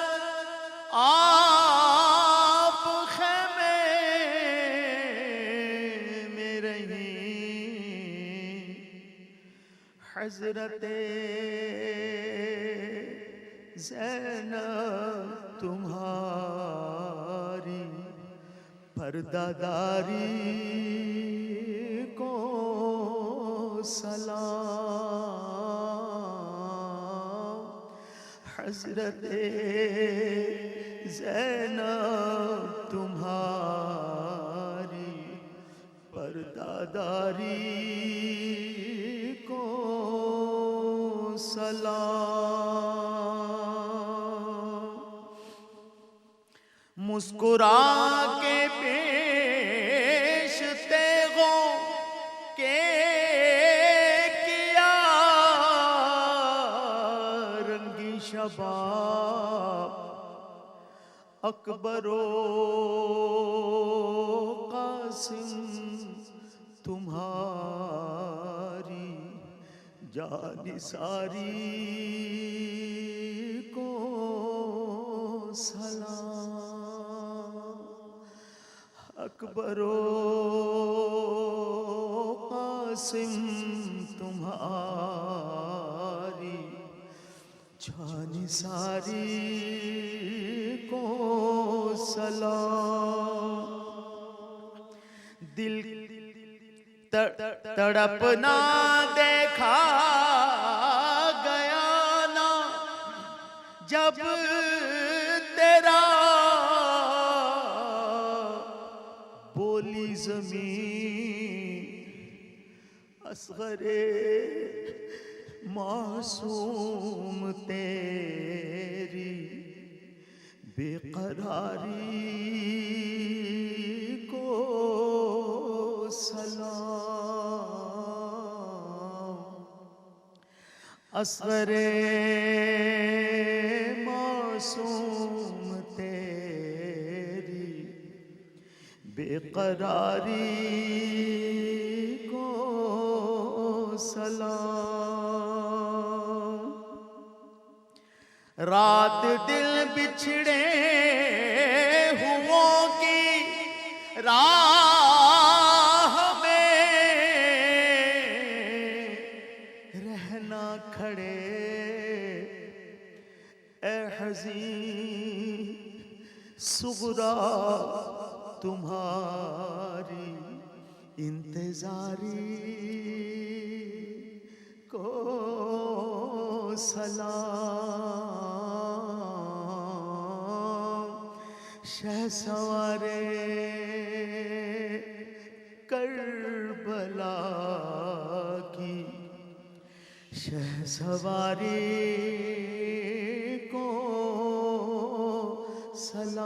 آپ خیمے میں رہیں، حضرت زینب تمہاری پردہ داری کو سلام، حضرت زینب تمہاری پردہ داری کو سلام، مسکرا کے پیش تیغوں کے کیا رنگی شباب، اکبر و قاسم تمہاری جانثاری کو سلام، اکبر و قاسم تمہاری جانثاری کو سلام، دل تڑپنا دیکھا گیا نا جب تیرا بولی زمین، اصغر معصوم تیری بے قراری کو سلام، اصغر معصوم تیری بے قراری کو سلام، رات دل بچھڑے ہوں کی راہ میں رہنا کھڑے، اے حزین صغرا تمہاری انتظاری کو سلام، شہسوارے کربلا کی شہسواری کو سلام،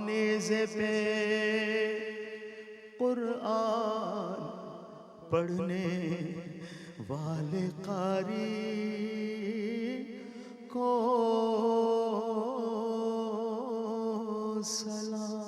نیزے پہ قرآن پڑھنے والے قاری کو سلام۔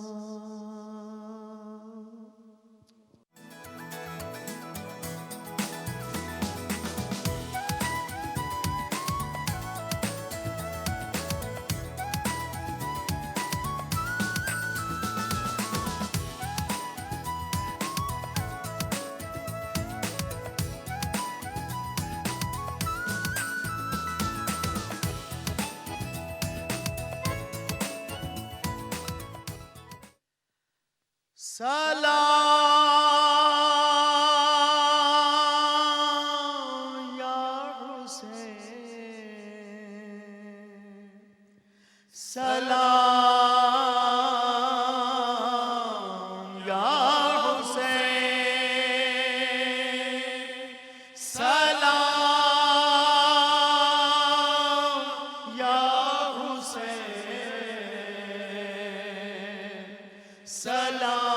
سلام یا حسین، سلام یا حسین، سلام یا حسین، سلام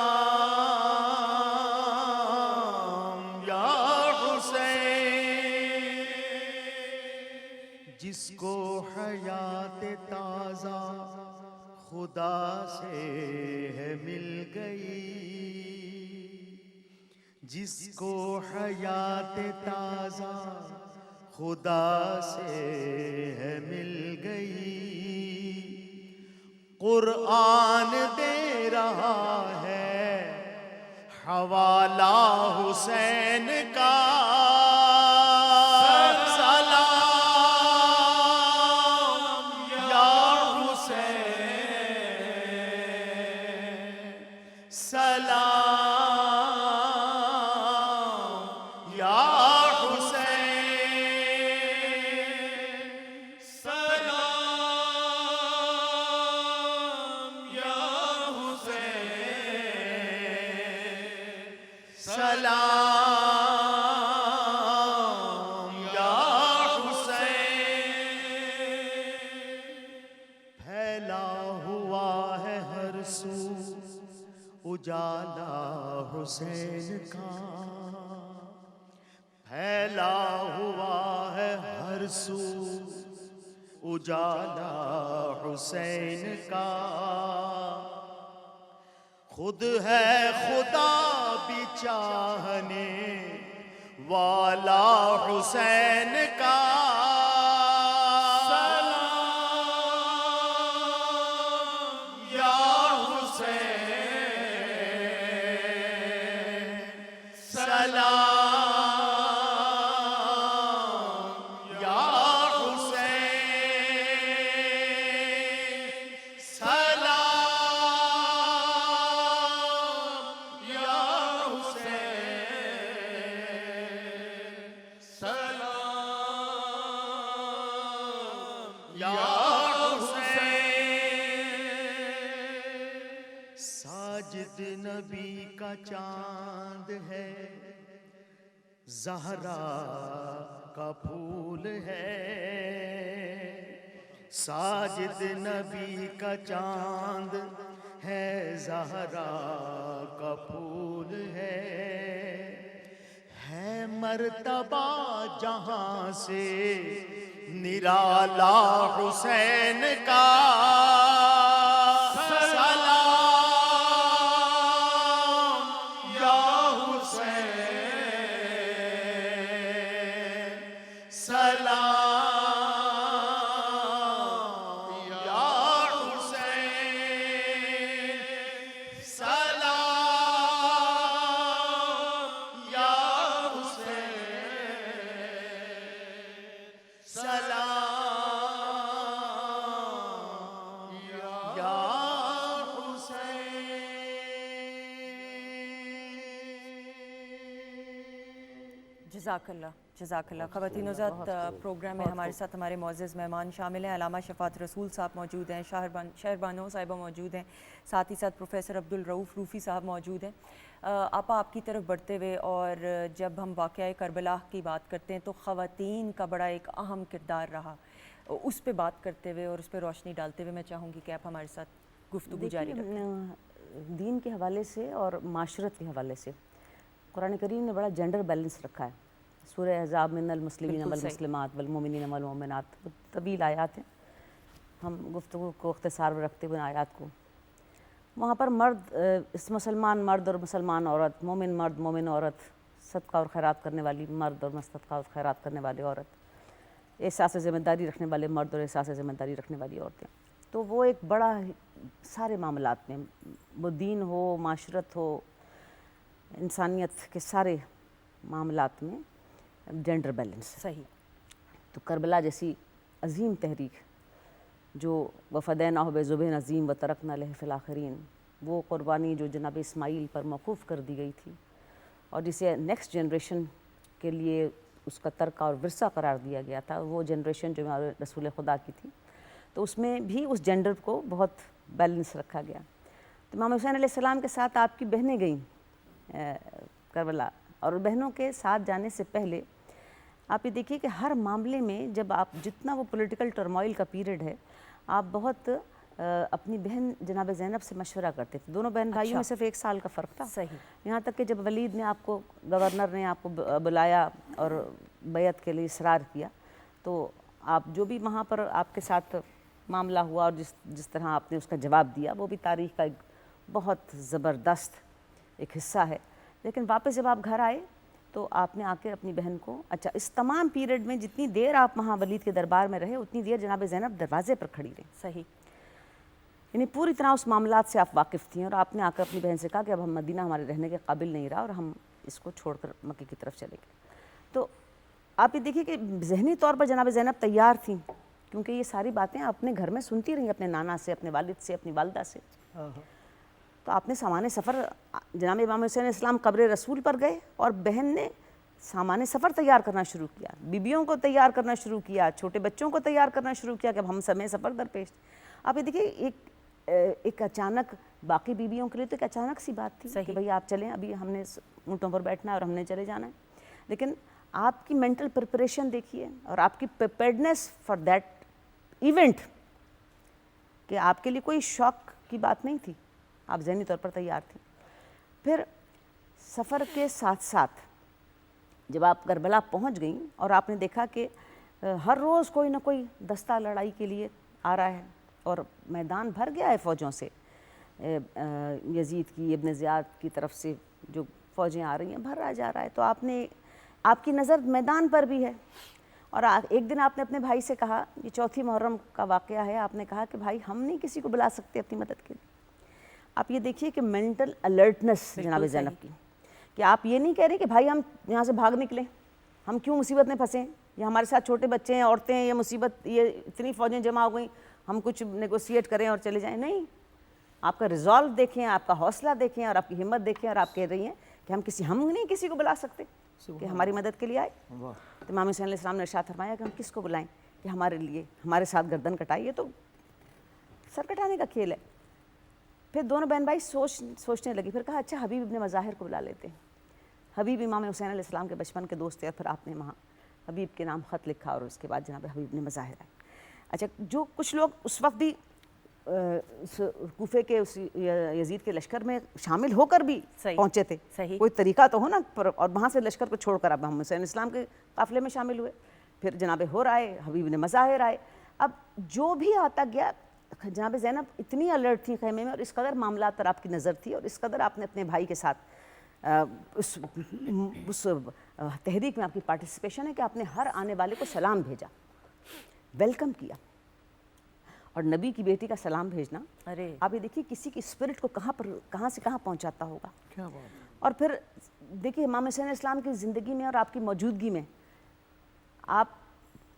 جس کو حیات تازہ خدا سے ہے مل گئی، جس کو حیات تازہ خدا سے ہے مل گئی، قرآن دے رہا ہے حوالہ حسین کا، سلام یا حسین، پھیلا ہوا ہے ہر سو اجالا حسین کا، پھیلا ہوا ہے ہر سو اجالا حسین کا، خود ہے خدا بھی چاہنے والا حسین کا، سلام یا حسین، سلام یا حسین، سلام یا حسین، سلام یا حسین، ساجد نبی کا چاند ہے زہرا کا پھول ہے، ساجد نبی کا چاند ہے، زہرا کا پھول ہے مرتبہ جہاں سے نرالا حسین کا، سلام یا حسین، سلام یا حسین، سلام یا حسین، سلام یا حسین۔ جزاک اللہ، جزاک اللہ۔ خواتین حضرات، پروگرام میں ہمارے ساتھ ہمارے معزز مہمان شامل ہیں، علامہ شفاعت رسول صاحب موجود ہیں، شہربانو صاحبہ موجود ہیں، ساتھ ہی ساتھ پروفیسر عبدالرؤوف روفی صاحب موجود ہیں۔ آپا، آپ کی طرف بڑھتے ہوئے، اور جب ہم واقعہ کربلا کی بات کرتے ہیں تو خواتین کا بڑا ایک اہم کردار رہا، اس پہ بات کرتے ہوئے اور اس پہ روشنی ڈالتے ہوئے میں چاہوں گی کہ آپ ہمارے ساتھ گفتگو جاری رکھیں۔ دین کے حوالے سے اور معاشرت کے حوالے سے قرآن کریم نے بڑا جینڈر بیلنس رکھا ہے۔ سورہ احزاب من المسلمین والمسلمات والمؤمنین والمؤمنات، طویل آیات ہیں، ہم گفتگو کو اختصار میں رکھتے ہوئے آیات کو، وہاں پر مرد، اس مسلمان مرد اور مسلمان عورت، مومن مرد مومن عورت، صدقہ اور خیرات کرنے والی مرد اور صدقہ اور خیرات کرنے والے عورت، احساس ذمہ داری رکھنے والے مرد اور احساس ذمہ داری رکھنے والی عورتیں، تو وہ ایک بڑا سارے معاملات میں، وہ دین ہو، معاشرت ہو، انسانیت کے سارے معاملات میں جینڈر بیلنس۔ صحیح۔ تو کربلا جیسی عظیم تحریک جو وفدیناہ بذبح عظیم و ترکنا لہ فی الآخرین، وہ قربانی جو جناب اسماعیل پر موقوف کر دی گئی تھی اور جسے نیکسٹ جنریشن کے لیے اس کا ترکہ اور ورثہ قرار دیا گیا تھا، وہ جنریشن جو رسول خدا کی تھی، تو اس میں بھی اس جینڈر کو بہت بیلنس رکھا گیا۔ تو امام حسین علیہ السلام کے ساتھ آپ کی بہنیں گئیں کربلا، اور بہنوں کے ساتھ جانے سے پہلے آپ یہ دیکھیے کہ ہر معاملے میں جب آپ جتنا وہ پولیٹیکل ٹرموائل کا پیریڈ ہے، آپ بہت اپنی بہن جناب زینب سے مشورہ کرتے تھے۔ دونوں بہن بھائیوں میں صرف 1 سال کا فرق تھا۔ صحیح۔ یہاں تک کہ جب ولید نے آپ کو، گورنر نے آپ کو بلایا اور بیعت کے لیے اصرار کیا، تو آپ جو بھی وہاں پر آپ کے ساتھ معاملہ ہوا اور جس طرح آپ نے اس کا جواب دیا، وہ بھی تاریخ کا ایک بہت زبردست ایک حصہ ہے۔ لیکن واپس جب آپ گھر آئے تو آپ نے آ کے اپنی بہن کو، اچھا، اس تمام پیریڈ میں جتنی دیر آپ وہاں ولید کے دربار میں رہے، اتنی دیر جناب زینب دروازے پر کھڑی رہیں۔ صحیح۔ یعنی پوری طرح اس معاملات سے آپ واقف تھیں، اور آپ نے آ کر اپنی بہن سے کہا کہ اب ہم مدینہ ہمارے رہنے کے قابل نہیں رہا اور ہم اس کو چھوڑ کر مکے کی طرف چلے گئے۔ تو آپ یہ دیکھیے کہ ذہنی طور پر جناب زینب تیار تھیں، کیونکہ یہ ساری باتیں آپ اپنے گھر میں سنتی رہیں، اپنے نانا سے، اپنے والد سے، اپنی والدہ سے۔ تو آپ نے سامان سفر، جناب امام حسین علیہ السلام قبر رسول پر گئے اور بہن نے سامان سفر تیار کرنا شروع کیا، بیبیوں کو تیار کرنا شروع کیا، چھوٹے بچوں کو تیار کرنا شروع کیا کہ اب ہم سمے سفر درپیش۔ آپ یہ دیکھیے ایک اچانک، باقی بیبیوں کے لیے تو ایک اچانک سی بات تھی کہ بھئی آپ چلیں، ابھی ہم نے اونٹوں پر بیٹھنا ہے اور ہم نے چلے جانا ہے، لیکن آپ کی مینٹل پریپریشن دیکھیے اور آپ کی پریپیئرڈنیس فار دیٹ ایونٹ، کہ آپ کے لیے کوئی شوق کی بات نہیں تھی، آپ ذہنی طور پر تیار تھیں۔ پھر سفر کے ساتھ ساتھ جب آپ کربلا پہنچ گئیں اور آپ نے دیکھا کہ ہر روز کوئی نہ کوئی دستہ لڑائی کے لیے آ رہا ہے اور میدان بھر گیا ہے فوجوں سے، یزید کی، ابن زیاد کی طرف سے جو فوجیں آ رہی ہیں، بھرا جا رہا ہے، تو آپ کی نظر میدان پر بھی ہے۔ اور ایک دن آپ نے اپنے بھائی سے کہا، یہ 4 محرم کا واقعہ ہے، آپ نے کہا کہ بھائی ہم نہیں کسی کو بلا سکتے اپنی مدد کے لیے۔ آپ یہ دیکھیے کہ مینٹل الرٹنس جناب زینب کی، کہ آپ یہ نہیں کہہ رہے کہ بھائی ہم یہاں سے بھاگ نکلیں، ہم کیوں مصیبت میں پھنسیں، یا ہمارے ساتھ چھوٹے بچے ہیں، عورتیں ہیں، یہ مصیبت، یہ اتنی فوجیں جمع ہو گئیں، ہم کچھ نیگوسیٹ کریں اور چلے جائیں۔ نہیں، آپ کا ریزالو دیکھیں، آپ کا حوصلہ دیکھیں اور آپ کی ہمت دیکھیں، اور آپ کہہ رہی ہیں کہ ہم نہیں کسی کو بلا سکتے کہ ہماری مدد کے لیے آئے۔ تو امام حسین علیہ السلام نے ارشاد فرمایا کہ ہم کس کو بلائیں کہ ہمارے لیے، ہمارے ساتھ گردن کٹائیے، تو سر کٹانے کا کھیل ہے۔ پھر دونوں بہن بھائی سوچنے لگی، پھر کہا اچھا حبیب ابن مظاہر کو بلا لیتے ہیں۔ حبیب امام حسین علیہ السلام کے بچپن کے دوست تھے، اور پھر آپ نے وہاں حبیب کے نام خط لکھا اور اس کے بعد جناب حبیب نے مظاہر آئے. اچھا، جو کچھ لوگ اس وقت بھی کوفے کے اس یزید کے لشکر میں شامل ہو کر بھی صحیح. پہنچے تھے، صحیح. کوئی طریقہ تو ہو نا، اور وہاں سے لشکر کو چھوڑ کر اب محمد حسین اسلام کے قافلے میں شامل ہوئے. پھر جناب حور آئے، حبیب نے مظاہر آئے. اب جو بھی آتا گیا، جناب زینب اتنی الرٹ تھی خیمے میں، اور اس قدر معاملات پر آپ کی نظر تھی، اور اس قدر آپ نے اپنے بھائی کے ساتھ اس تحریک میں آپ کی پارٹیسپیشن ہے کہ آپ نے ہر آنے والے کو سلام بھیجا، ویلکم کیا. اور نبی کی بیٹی کا سلام بھیجنا، ارے آپ یہ دیکھیے کسی کی اسپرٹ کو کہاں سے کہاں پہنچاتا ہوگا. کیا بات ہے. اور پھر دیکھیے امام حسین اسلام کی زندگی میں اور آپ کی موجودگی میں آپ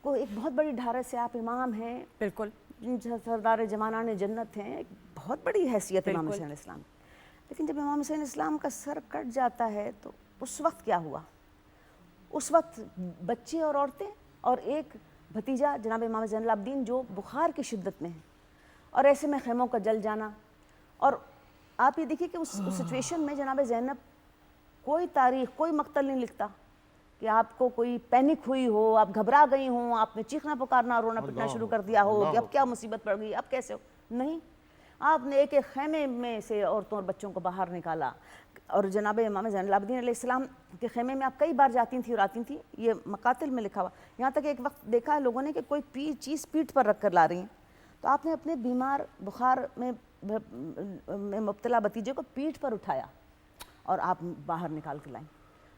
کو ایک بہت بڑی ڈھارس ہے. آپ امام ہیں، بالکل سردار جوانان جنت ہیں، ایک بہت بڑی حیثیت ہے امام بالکل. حسین علیہ السلام. لیکن جب امام حسین اسلام کا سر کٹ جاتا ہے تو اس وقت کیا ہوا؟ اس وقت بچے اور عورتیں اور ایک بھتیجا جناب امام زین العابدین جو بخار کی شدت میں ہیں، اور ایسے میں خیموں کا جل جانا. اور آپ یہ دیکھیے کہ اس سچویشن میں جناب زینب کوئی تاریخ، کوئی مقتل نہیں لکھتا کہ آپ کو کوئی پینک ہوئی ہو، آپ گھبرا گئی ہوں، آپ نے چیخنا پکارنا رونا پٹنا شروع کر دیا ہو کہ اب کیا مصیبت پڑ گئی، اب کیسے ہو. نہیں، آپ نے ایک ایک خیمے میں سے عورتوں اور بچوں کو باہر نکالا. اور جناب امام زین العابدین علیہ السلام کے خیمے میں آپ کئی بار جاتی تھیں اور آتی تھیں، یہ مقاتل میں لکھا ہوا. یہاں تک ایک وقت دیکھا ہے لوگوں نے کہ کوئی چیز پیٹھ پر رکھ کر لا رہی ہیں، تو آپ نے اپنے بیمار بخار میں مبتلا بھتیجے کو پیٹھ پر اٹھایا اور آپ باہر نکال کے لائیں.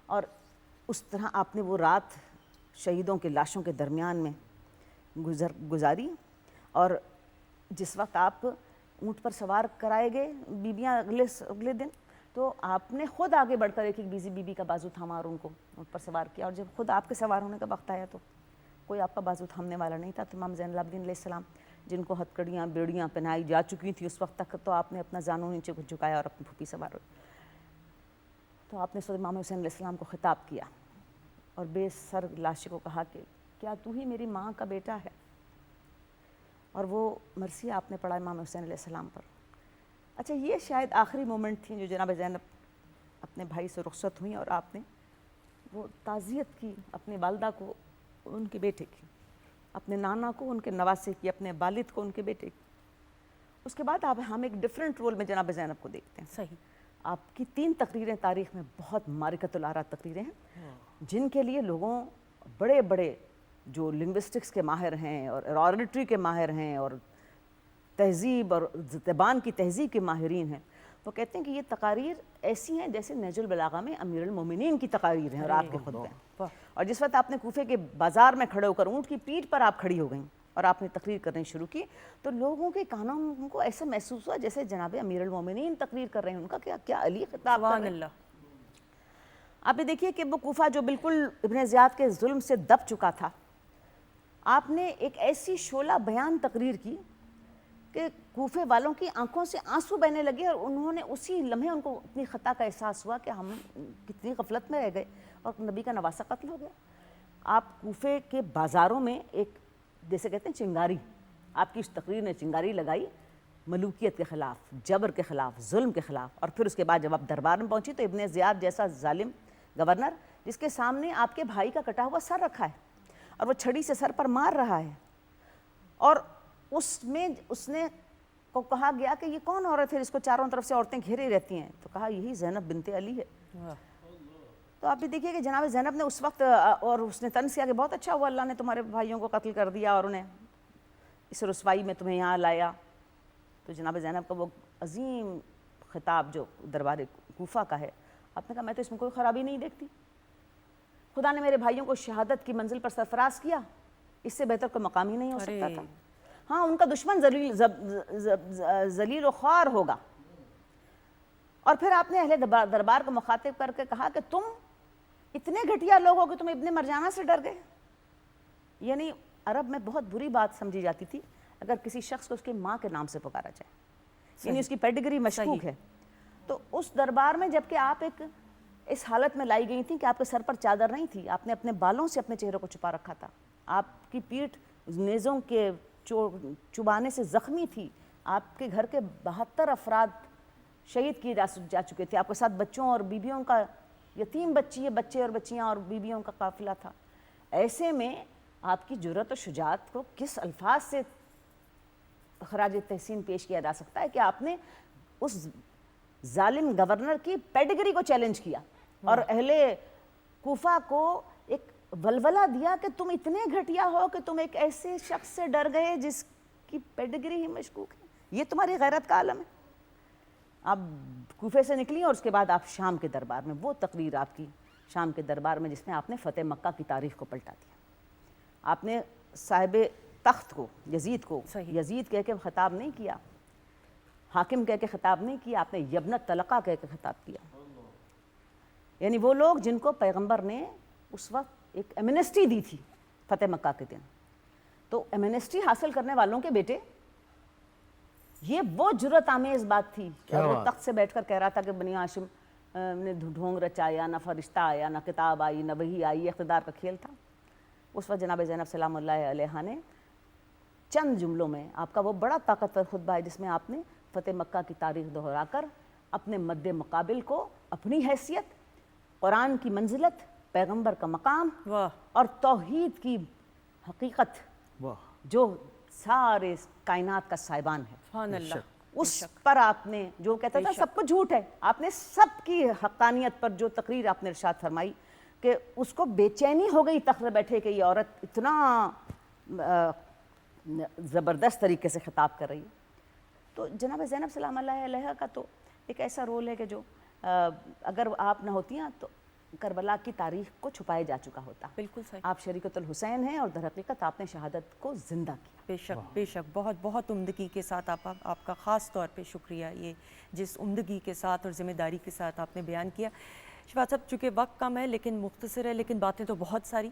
اور اس طرح آپ نے وہ رات شہیدوں کے لاشوں کے درمیان میں گزاری. اور جس وقت آپ اونٹ پر سوار کرائے گئے بیبیاں اگلے دن، تو آپ نے خود آگے بڑھ کر ایک بی بی کا بازو تھاما اور ان کو اونٹ پر سوار کیا. اور جب خود آپ کے سوار ہونے کا وقت آیا تو کوئی آپ کا بازو تھامنے والا نہیں تھا. تو امام زین العابدین علیہ السلام جن کو ہتھکڑیاں بیڑیاں پہنائی جا چکی تھیں اس وقت تک، تو آپ نے اپنا زانو نیچے کو جھکایا اور اپنی پھوپھی سوار ہوئی. تو آپ نے سید امام حسین علیہ السلام کو خطاب کیا اور بے سر لاشے کو کہا کہ کیا تو ہی میری ماں کا بیٹا ہے؟ اور وہ مرثیہ آپ نے پڑھا امام حسین علیہ السلام پر. اچھا، یہ شاید آخری مومنٹ تھیں جو جناب زینب اپنے بھائی سے رخصت ہوئیں اور آپ نے وہ تعزیت کی اپنی والدہ کو ان کے بیٹے کی، اپنے نانا کو ان کے نواسے کی، اپنے والد کو ان کے بیٹے کی. اس کے بعد ہم ایک ڈیفرنٹ رول میں جناب زینب کو دیکھتے ہیں. صحیح. آپ کی 3 تقریریں تاریخ میں بہت معرکۃ الآراء تقریریں ہیں، جن کے لیے لوگوں بڑے بڑے جو لنگوسٹکس کے ماہر ہیں اور آرٹری کے ماہر ہیں اور تہذیب اور زبان کی تہذیب کے ماہرین ہیں، وہ کہتے ہیں کہ یہ تقاریر ایسی ہیں جیسے نہج البلاغہ میں امیر المومنین کی تقاریر ہیں اور آپ کے خطبے ہیں. اور جس وقت آپ نے کوفے کے بازار میں کھڑے ہو کر اونٹ کی پیٹھ پر آپ کھڑی ہو گئیں اور آپ نے تقریر کرنی شروع کی، تو لوگوں کے کانوں کو ایسا محسوس ہوا جیسے جناب امیر المومنین تقریر کر رہے ہیں. ان کا کیا علی خطاب کر سبحان رہے ہیں. اللہ. آپ یہ دیکھیے کہ وہ کوفہ جو بالکل ابن زیاد کے ظلم سے دب چکا تھا، آپ نے ایک ایسی شعلہ بیان تقریر کی کہ کوفے والوں کی آنکھوں سے آنسو بہنے لگے، اور انہوں نے اسی لمحے ان کو اپنی خطا کا احساس ہوا کہ ہم کتنی غفلت میں رہ گئے اور نبی کا نواسہ قتل ہو گیا. آپ کوفے کے بازاروں میں ایک جیسے کہتے ہیں چنگاری، آپ کی اس تقریر نے چنگاری لگائی ملوکیت کے خلاف، جبر کے خلاف، ظلم کے خلاف. اور پھر اس کے بعد جب آپ دربار میں پہنچی تو ابن زیاد جیسا ظالم گورنر، جس کے سامنے آپ کے بھائی کا کٹا ہوا سر رکھا ہے اور وہ چھڑی سے سر پر مار رہا ہے، اور اس نے کو کہا گیا کہ یہ کون عورت ہے جس کو چاروں طرف سے عورتیں گھیرے رہتی ہیں؟ تو کہا یہی زینب بنت علی ہے. تو آپ بھی دیکھیے کہ جناب زینب نے اس وقت، اور اس نے طنز کیا کہ بہت اچھا ہوا اللہ نے تمہارے بھائیوں کو قتل کر دیا اور انہیں اس رسوائی میں تمہیں یہاں لایا. تو جناب زینب کا وہ عظیم خطاب جو دربار کوفہ کا ہے، آپ نے کہا میں تو اس میں کوئی خرابی نہیں دیکھتی، خدا نے میرے بھائیوں کو شہادت کی منزل پر سرفراز کیا، اس سے بہتر کوئی مقام ہی نہیں ہو سکتا تھا. ہاں، ان کا دشمن ذلیل و خوار ہوگا. اور پھر آپ نے اہل دربار کو مخاطب کر کے کہا کہ تم اتنے گھٹیا لوگ ہو کہ تم ابن مرجانہ سے ڈر گئے. یعنی عرب میں بہت بری بات سمجھی جاتی تھی اگر کسی شخص کو اس کی ماں کے نام سے پکارا جائے، یعنی اس کی پیڈگری مشکوک ہے. تو اس دربار میں جب کہ آپ ایک اس حالت میں لائی گئی تھیں کہ آپ کے سر پر چادر نہیں تھی، آپ نے اپنے بالوں سے اپنے چہرے کو چھپا رکھا تھا، آپ کی پیٹھ نیزوں کے چبانے سے زخمی تھی، آپ کے گھر کے 72 افراد شہید کیے جا چکے تھے، آپ کے ساتھ بچوں اور بیویوں کا یتیم بچے اور بچیاں اور بیویوں کا قافلہ تھا. ایسے میں آپ کی جرأت و شجاعت کو کس الفاظ سے خراج تحسین پیش کیا جا سکتا ہے کہ آپ نے اس ظالم گورنر کی پیڈگری کو چیلنج کیا اور اہل کوفہ کو ایک ولولہ دیا کہ تم اتنے گھٹیا ہو کہ تم ایک ایسے شخص سے ڈر گئے جس کی پیڈگری ہی مشکوک ہے. یہ تمہاری غیرت کا عالم ہے. آپ کوفے سے نکلی اور اس کے بعد آپ شام کے دربار میں, وہ تقریر آپ کی شام کے دربار میں جس میں آپ نے فتح مکہ کی تاریخ کو پلٹا دیا. آپ نے صاحب تخت کو, یزید کو, یزید کہہ کے خطاب نہیں کیا, حاکم کہہ کے خطاب نہیں کیا, آپ نے یبنت طلقہ کہہ کے خطاب کیا. یعنی وہ لوگ جن کو پیغمبر نے اس وقت ایک ایمنسٹی دی تھی فتح مکہ کے دن, تو ایمنسٹی حاصل کرنے والوں کے بیٹے, یہ وہ جرأت آمیز بات تھی. اور وہ تخت سے بیٹھ کر کہہ رہا تھا کہ بنی ہاشم نے ڈھونگ رچایا, نہ فرشتہ آیا, نہ کتاب آئی, نہ وحی آئی, یہ اقتدار کا کھیل تھا. اس وقت جناب زینب سلام اللہ علیہا نے چند جملوں میں آپ کا وہ بڑا طاقتور خطبہ ہے جس میں آپ نے فتح مکہ کی تاریخ دہرا کر اپنے مد مقابل کو اپنی حیثیت, قرآن کی منزلت, پیغمبر کا مقام اور توحید کی حقیقت جو سارے کائنات کا سائبان ہے, سبحان اللہ, اس پر آپ نے جو کہتا تھا سب کچھ جھوٹ ہے, آپ نے سب کی حقانیت پر جو تقریر آپ نے ارشاد فرمائی کہ اس کو بے چینی ہو گئی تخت میں بیٹھے کہ یہ عورت اتنا زبردست طریقے سے خطاب کر رہی ہے. تو جناب زینب سلام اللہ علیہا کا تو ایک ایسا رول ہے کہ جو اگر آپ نہ ہوتی ہیں تو کربلا کی تاریخ کو چھپایا جا چکا ہوتا. بالکل صحیح. آپ شریکۃ الحسین ہیں اور در حقیقت آپ نے شہادت کو زندہ کیا. بے شک بے شک, بہت بہت عمدگی کے ساتھ آپ کا خاص طور پہ شکریہ, یہ جس عمدگی کے ساتھ اور ذمہ داری کے ساتھ آپ نے بیان کیا. شفاعت صاحب, چونکہ وقت کم ہے لیکن مختصر ہے, لیکن باتیں تو بہت ساری.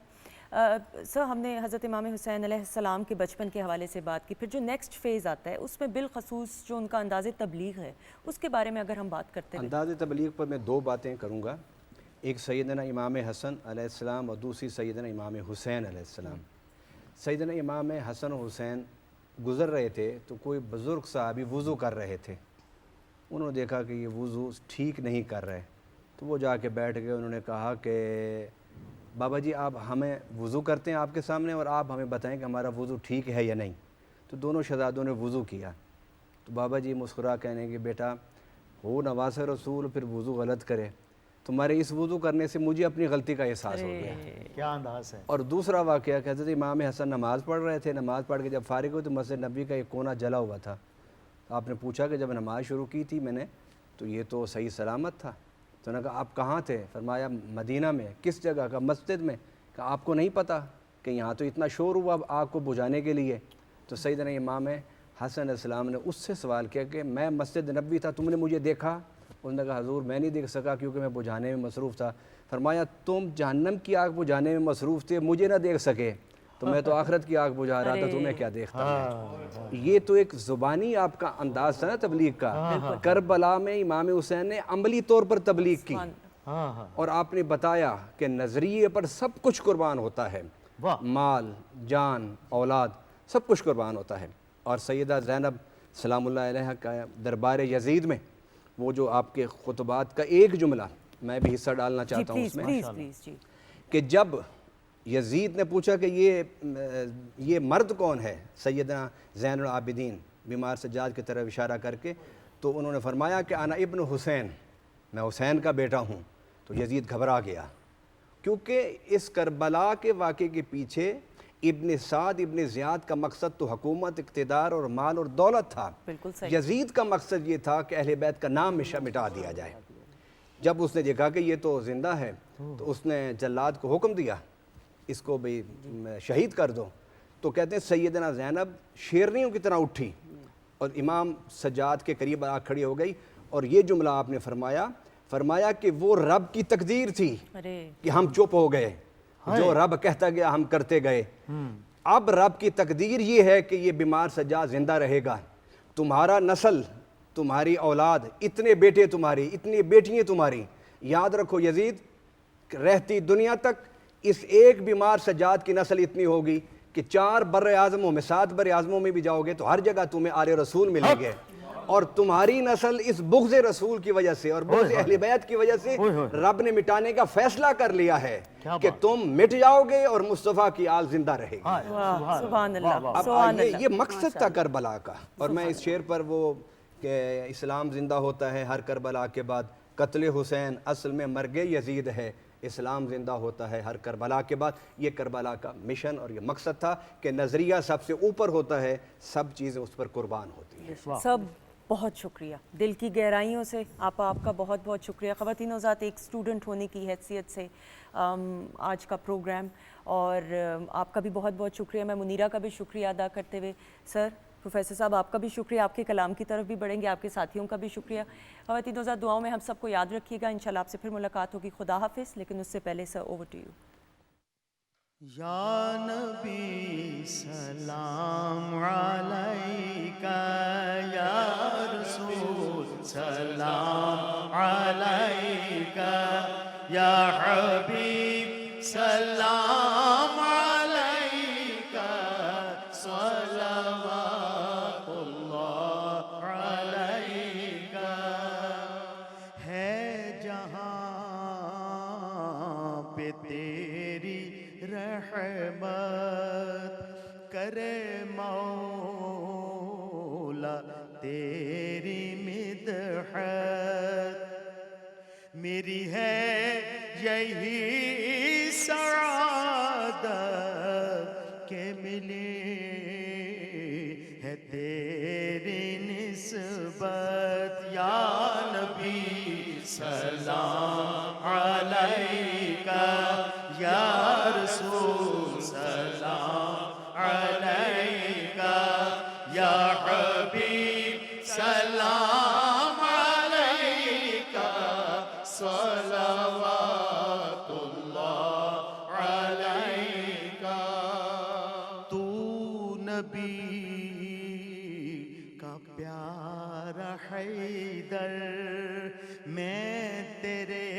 سر, ہم نے حضرت امام حسین علیہ السلام کے بچپن کے حوالے سے بات کی, پھر جو نیکسٹ فیز آتا ہے اس میں بالخصوص جو ان کا انداز تبلیغ ہے اس کے بارے میں اگر ہم بات کرتے ہیں. انداز تبلیغ پر میں دو باتیں کروں گا, ایک سیدنا امام حسن علیہ السلام اور دوسری سیدنا امام حسین علیہ السلام. سیدنا امام حسن و حسین گزر رہے تھے تو کوئی بزرگ صحابی وضو کر رہے تھے, انہوں نے دیکھا کہ یہ وضو ٹھیک نہیں کر رہے, تو وہ جا کے بیٹھ گئے. انہوں نے کہا کہ بابا جی آپ ہمیں وضو کرتے ہیں آپ کے سامنے اور آپ ہمیں بتائیں کہ ہمارا وضو ٹھیک ہے یا نہیں. تو دونوں شہزادوں نے وضو کیا. تو بابا جی مسکرا کہنے کہ بیٹا ہو نواز رسول پھر وضو غلط کرے, تمہارے اس وضو کرنے سے مجھے اپنی غلطی کا احساس ہو گیا. کیا انداز ہے. اور دوسرا واقعہ کہ حضرت امام حسن نماز پڑھ رہے تھے, نماز پڑھ کے جب فارغ ہوئے تو مسجد نبی کا ایک کونا جلا ہوا تھا. آپ نے پوچھا کہ جب نماز شروع کی تھی میں نے تو یہ تو صحیح سلامت تھا. تو انہوں نے کہا آپ کہاں تھے؟ فرمایا مدینہ میں. کس جگہ کا؟ مسجد میں. کہ آپ کو نہیں پتہ کہ یہاں تو اتنا شور ہوا آگ کو بجھانے کے لیے. تو سیدنا امام حسن علیہ السلام نے اس سے سوال کیا کہ میں مسجد نبوی تھا, تم نے مجھے دیکھا؟ انہوں نے کہا حضور میں نہیں دیکھ سکا کیونکہ میں بجھانے میں مصروف تھا. فرمایا تم جہنم کی آگ بجھانے میں مصروف تھے, مجھے نہ دیکھ سکے, تو میں تو آخرت کی آگ بجھا رہا تھا, تمہیں کیا دیکھتا میں. یہ تو ایک زبانی آپ کا انداز تھا نا تبلیغ کا. کربلا میں امام حسین نے عملی طور پر تبلیغ کی اور آپ نے بتایا کہ نظریے پر سب کچھ قربان ہوتا ہے, مال, جان, اولاد سب کچھ قربان ہوتا ہے. اور سیدہ زینب سلام اللہ علیہ کا دربار یزید میں وہ جو آپ کے خطبات کا ایک جملہ میں بھی حصہ ڈالنا چاہتا ہوں اس میں, کہ جب یزید نے پوچھا کہ یہ مرد کون ہے, سیدنا زین العابدین بیمار سجاد کی طرف اشارہ کر کے, تو انہوں نے فرمایا کہ انا ابن حسین, میں حسین کا بیٹا ہوں. تو یزید گھبرا گیا کیونکہ اس کربلا کے واقعے کے پیچھے ابن سعد ابن زیاد کا مقصد تو حکومت, اقتدار اور مال اور دولت تھا. یزید کا مقصد یہ تھا کہ اہل بیت کا نام مٹا دیا جائے. جب اس نے دیکھا کہ یہ تو زندہ ہے تو اس نے جلاد کو حکم دیا اس کو بھی شہید کر دو. تو کہتے ہیں سیدنا زینب شیرنیوں کی طرح اٹھی اور امام سجاد کے قریب آ کھڑی ہو گئی اور یہ جملہ آپ نے فرمایا کہ وہ رب کی تقدیر تھی کہ ہم چپ ہو گئے, جو رب کہتا گیا ہم کرتے گئے. اب رب کی تقدیر یہ ہے کہ یہ بیمار سجاد زندہ رہے گا, تمہارا نسل, تمہاری اولاد, اتنے بیٹے تمہاری, اتنی بیٹیاں تمہاری. یاد رکھو یزید رہتی دنیا تک اس ایک بیمار سجاد کی نسل اتنی ہوگی کہ 4 بر اعظموں میں 7 بر اعظموں میں بھی جاؤ گے تو ہر جگہ تمہیں آل رسول ملیں گے. اور تمہاری نسل اس بغض رسول کی وجہ سے اور بغض اہل بیت کی وجہ سے رب نے مٹانے کا فیصلہ کر لیا ہے کہ تم مٹ جاؤ گے اور مصطفیٰ کی آل زندہ رہے گی. سبحان اللہ. اب یہ مقصد تھا کربلا کا. اور میں اس شعر پر وہ کہ اسلام زندہ ہوتا ہے ہر کربلا کے بعد, قتل حسین اصل میں مرگ یزید ہے, اسلام زندہ ہوتا ہے ہر کربلا کے بعد. یہ کربلا کا مشن اور یہ مقصد تھا کہ نظریہ سب سے اوپر ہوتا ہے, سب چیزیں اس پر قربان ہوتی ہیں. سب بہت شکریہ, دل کی گہرائیوں سے آپ کا بہت بہت شکریہ. خواتین و حضرات, ایک اسٹوڈنٹ ہونے کی حیثیت سے آج کا پروگرام, اور آپ کا بھی بہت بہت شکریہ. میں منیرہ کا بھی شکریہ ادا کرتے ہوئے, سر پروفیسر صاحب آپ کا بھی شکریہ, آپ کے کلام کی طرف بھی بڑھیں گے, آپ کے ساتھیوں کا بھی شکریہ. خواتین و حضرات, دعاؤں میں ہم سب کو یاد رکھیے گا. انشاءاللہ آپ سے پھر ملاقات ہوگی. خدا حافظ. لیکن اس سے پہلے سر, اوور ٹو یو. یا نبی سلام علیکہ, یا رسول سلام علیکہ, یا حبیب سلام علیکہ, صلوات اللہ علیکہ. ہے جہاں پہ تیری رحمت, کرے مولا تیری مدحت. میری ہے یہی سعادت کہ ملی ہے تیری نسبت. یا نبی سلام علیکہ, یا رسول سلام علیکہ, یا حبیب سلام علیکہ, صلوات اللہ علیکہ. تو نبی کا پیارا حیدر, میں تیرے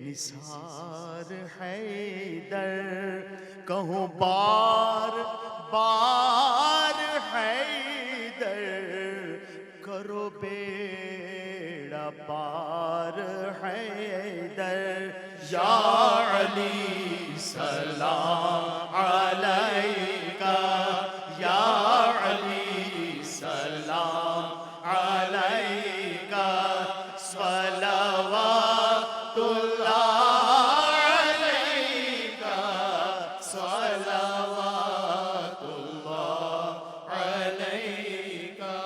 نثار حیدر, کہوں بار بار حیدر, کرو بیڑا پار حیدر. یا علی سلام علیکہ, یا علی سلام علیکہ, صلوات اللہ علیکہ, صلوات اللہ علیکہ.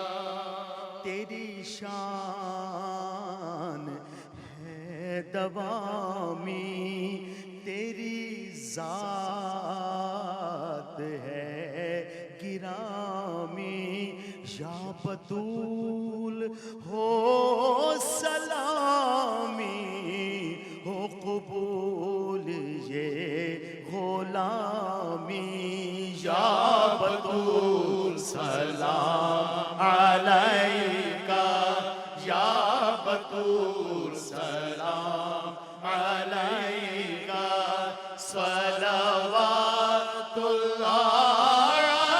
تیری شان ہے دوامی, تیری ذات ہے گرامی. یا بطول ہو سلامی, ہو قبول یہ غلامی. یا بطول سلام علیکہ, یا بطول سلام علیکہ, صلوات اللہ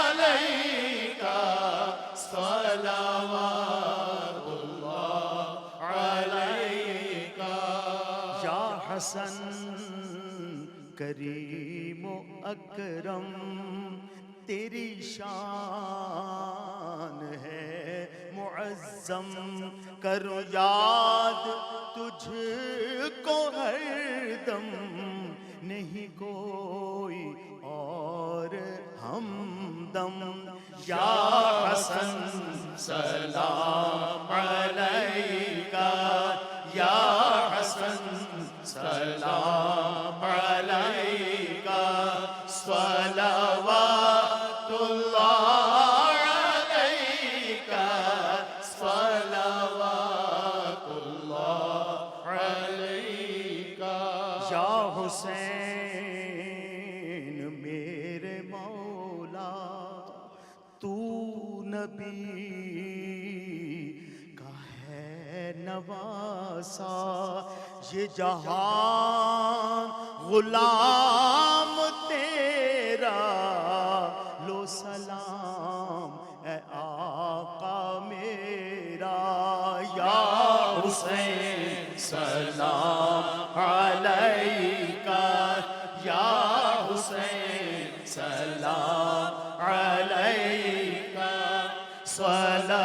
علیکہ, صلوات اللہ علیکہ. یا حسن کریم و اکرم, تیری شان ہے معظم. کرو یاد تجھ کو ہر دم, نہیں کوئی اور ہمدم. یا حسن سلام علیکہ, یا حسن سلام علیکہ, صلوات اللہ علیکہ, صلوات اللہ علیکہ. یا حسین میرے مولا, تو نبی کا ہے نواسا. یہ جہان غلام تیرا, لو سلام اے آقا حسین سلام علیکہ یا حسین سلام علیکہ صلوات